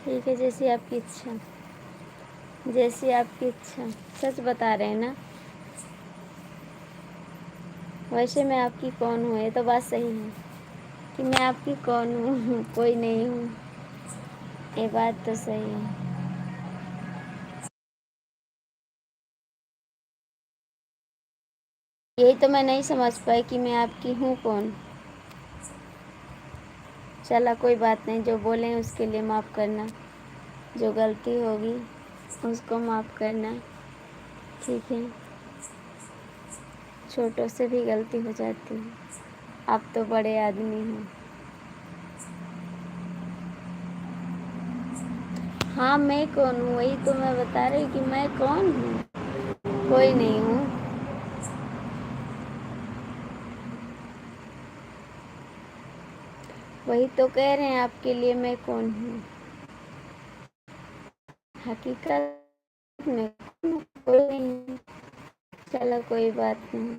ठीक है, जैसी आपकी इच्छा, जैसी आपकी इच्छा। सच बता रहे हैं ना? वैसे मैं आपकी कौन हूँ? ये तो बात सही है कि मैं आपकी कौन हूँ? कोई नहीं हूँ। ये बात तो सही है। यही तो मैं नहीं समझ पाई कि मैं आपकी हूँ कौन। चला कोई बात नहीं, जो बोले उसके लिए माफ़ करना, जो गलती होगी उसको माफ़ करना, ठीक है? छोटों से भी गलती हो जाती है, आप तो बड़े आदमी हैं। हाँ, मैं कौन हूँ? वही तो मैं बता रही कि मैं कौन हूँ? कोई नहीं हूँ। वही तो कह रहे हैं आपके लिए मैं कौन हूँ। हकीकत में कोई नहीं हूँ। चलो कोई बात नहीं।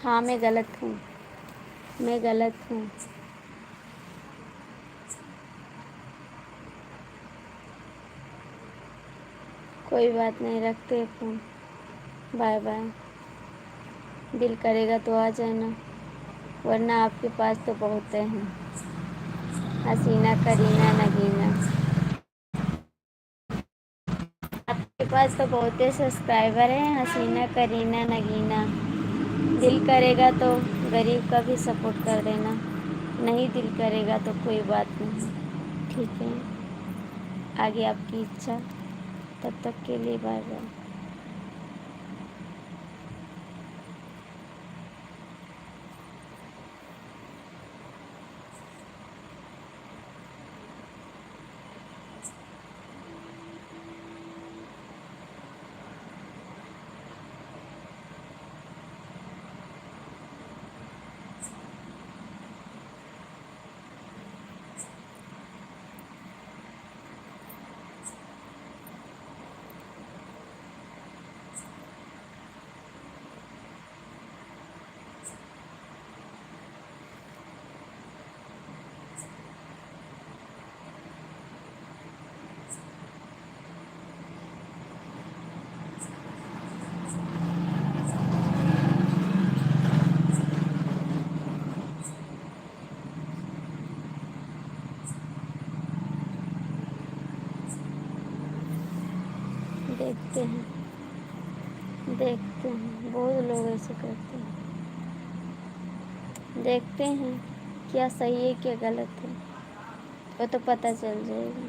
हाँ, मैं गलत हूँ, मैं गलत हूँ। कोई बात नहीं, रखते हैं फ़ोन। Bye bye. दिल करेगा तो आ जाना, वरना आपके पास तो बहुत हैं। हसीना, करीना, नगीना, आपके पास तो बहुत सब्सक्राइबर हैं। हसीना, करीना, नगीना। दिल करेगा तो गरीब का भी सपोर्ट कर देना, नहीं दिल करेगा तो कोई बात नहीं, ठीक है? आगे आपकी इच्छा। तब तक के लिए बाय बाय। देखते हैं, देखते हैं, बहुत लोग ऐसे करते हैं। देखते हैं क्या सही है क्या गलत है, वो तो पता चल जाएगा।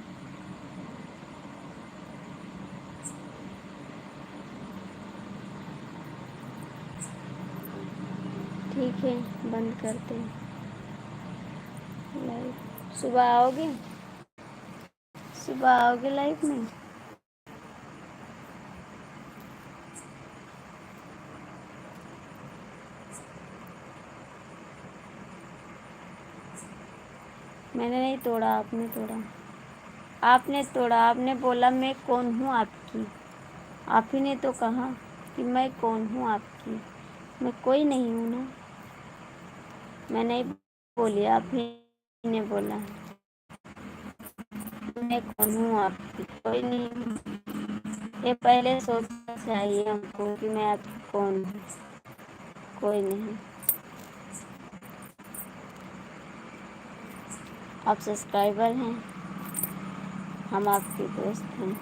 ठीक है, बंद करते हैं लाइव। सुबह आओगे, सुबह आओगे लाइव में? मैंने नहीं तोड़ा, आपने तोड़ा। आपने तोड़ा, आपने बोला मैं कौन हूँ आपकी। आप ही ने तो कहा कि मैं कौन हूँ आपकी। मैं कोई नहीं हूँ ना, मैं नहीं बोली, आप ही ने बोला मैं कौन हूँ आपकी, कोई नहीं हूँ। ये पहले सोचना चाहिए हमको कि मैं आपकी कौन हूँ, कोई नहीं। आप सब्सक्राइबर हैं, हम आपके दोस्त हैं।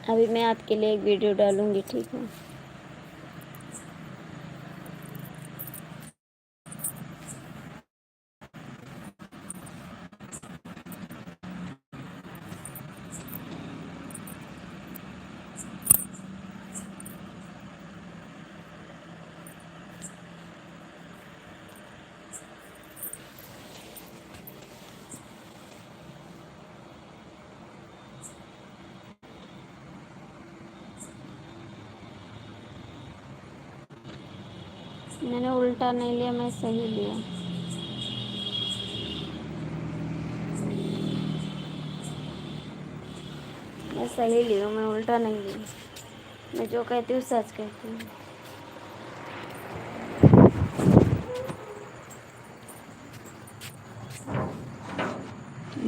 अभी मैं आपके लिए एक वीडियो डालूंगी, ठीक है? मैंने उल्टा नहीं लिया, मैं सही लिया। मैं सही ली हूँ, मैं उल्टा नहीं ली। मैं जो कहती हूँ सच कहती हूँ।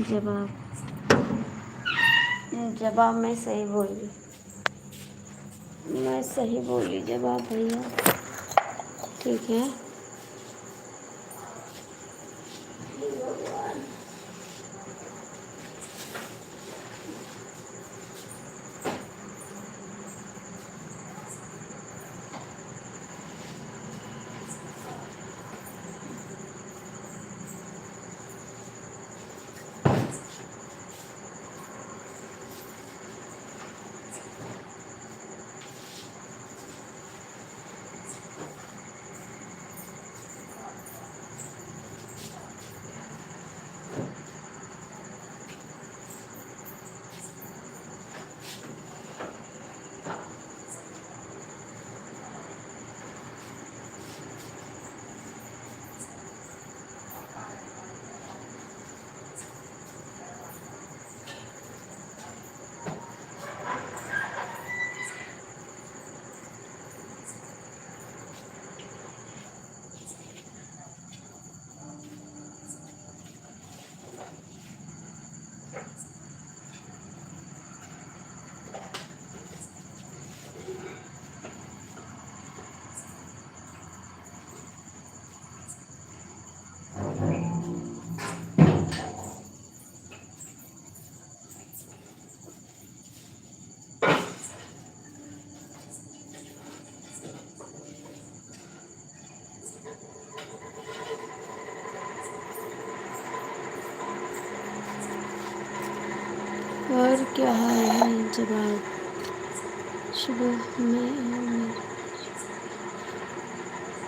जवाब, जवाब मैं सही बोली, मैं सही बोली जवाब भैया, ठीक है? और क्या हाल है? जवाब, सुबह में,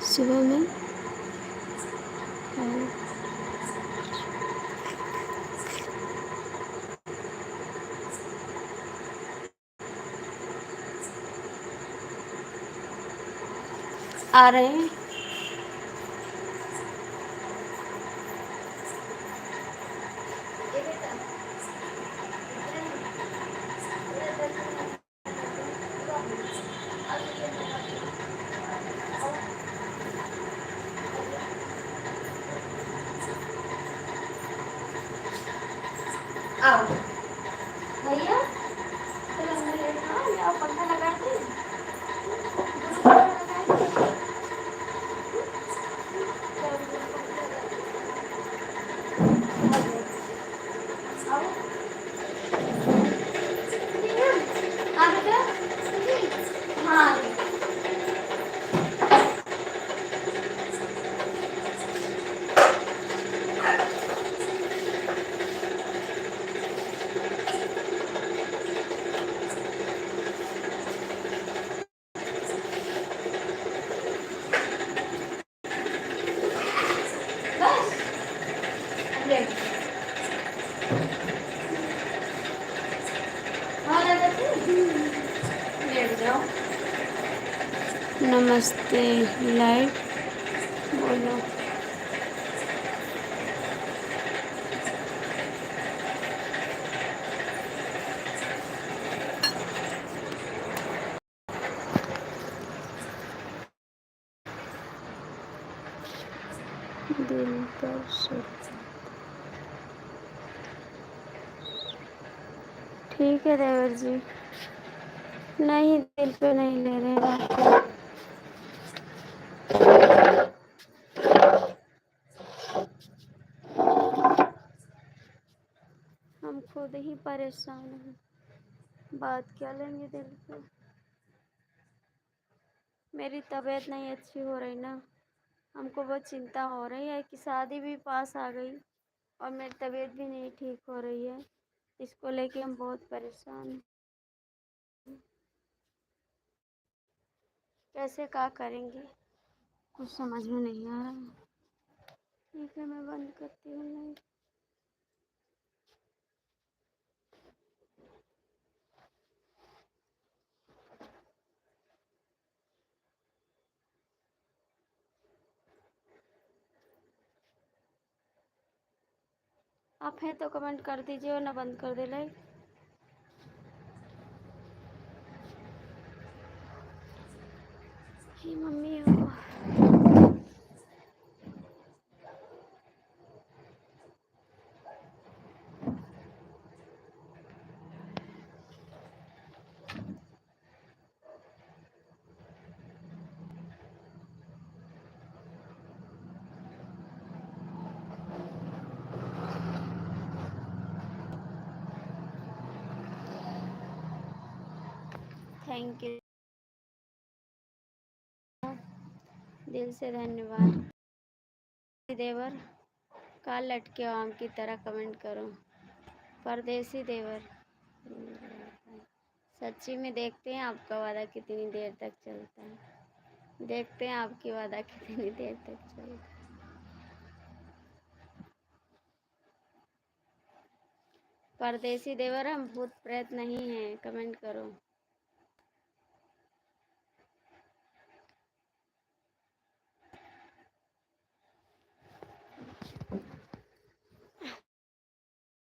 सुबह में और आ रहे हैं। आओ भैया, चलो अंदर लेट आओ, ले आओ पंखा लगा दे, पंखा लगा दे। चलो, पंखा लगा दे। आओ आ बेटा, हाँ बस लेट, हाँ लगा दे, लेट जाओ। नमस्ते लाइव बोलो। दिल पर सुर, ठीक है देवर जी, नहीं दिल पे नहीं ले रहे हैं। हम खुद ही परेशान हैं, बात क्या लेंगे दिल पे। मेरी तबीयत नहीं अच्छी हो रही ना, हमको बहुत चिंता हो रही है कि शादी भी पास आ गई और मेरी तबीयत भी नहीं ठीक हो रही है, इसको लेके हम बहुत परेशान हैं। कैसे क्या करेंगे कुछ समझ में नहीं आ रहा। ठीक है मैं बंद करती हूँ लाइव। आप हैं तो कमेंट कर दीजिए और ना बंद कर दे लाइव। हे मम्मी हो, थैंक यू, दिल से धन्यवाद। देवर काल लटके आम की तरह कमेंट करो। परदेसी देवर, सच्ची में देखते हैं आपका वादा कितनी देर तक चलता है, देखते हैं आपकी वादा कितनी देर तक चलता है। परदेसी देवर हम भूत प्रेत नहीं हैं, कमेंट करो।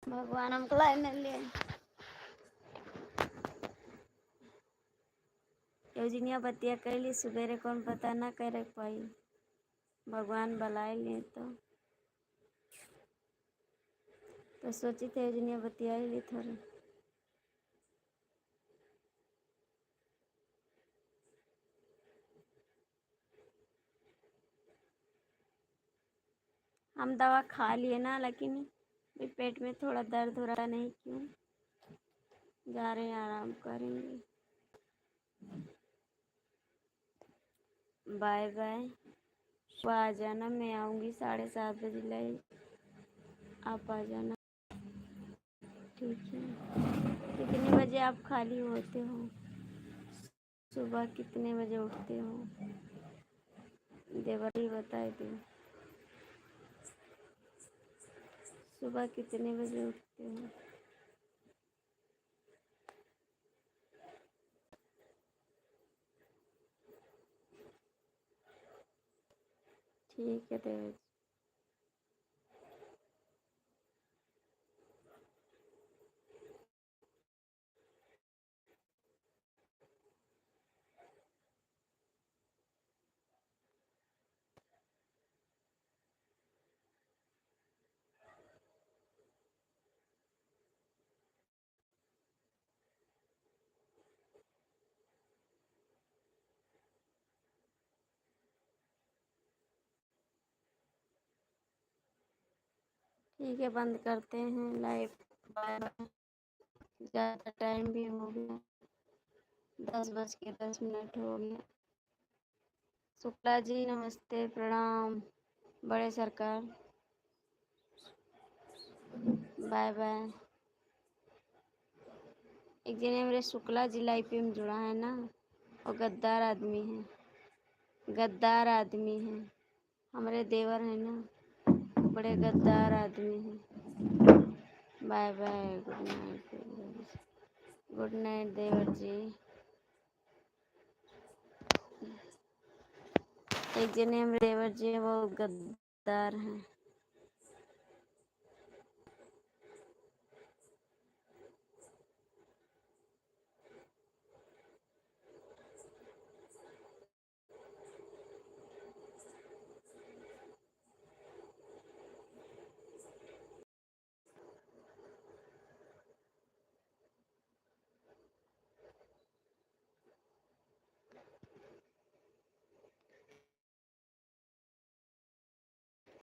भगवान हमको लाइन ले योजनिया बतिया कैली सुबेरे कौन पता ना करे पाई, भगवान बुलाए ले तो सोची थे योजनिया बतिया ली थोड़ी। हम दवा खा लिए ना, लेकिन भी पेट में थोड़ा दर्द हो रहा, नहीं क्यों, जा रहे हैं आराम करेंगे। बाय बाय, सुबह आ जाना, मैं आऊँगी 7:30 बजे लाइव, आप आ जाना ठीक है। कितने बजे आप खाली होते हो, सुबह कितने बजे उठते हो, देवर ही बताए दो, सुबह कितने बजे उठते हो। ठीक है देवर। ठीक है, बंद करते हैं लाइव। Bye bye. ज़्यादा टाइम भी हो गया, 10:10 हो गया। शुक्ला जी नमस्ते, प्रणाम। बड़े सरकार, बाय बाय। एक जने मेरे शुक्ला जी लाइव पे में जुड़ा है ना, और गद्दार आदमी है, गद्दार आदमी है। हमारे देवर है ना, बड़े गद्दार आदमी हैं। Bye bye, good night. Good night देवर जी। एक जने हमारे देवर जी हैं, वो गद्दार हैं।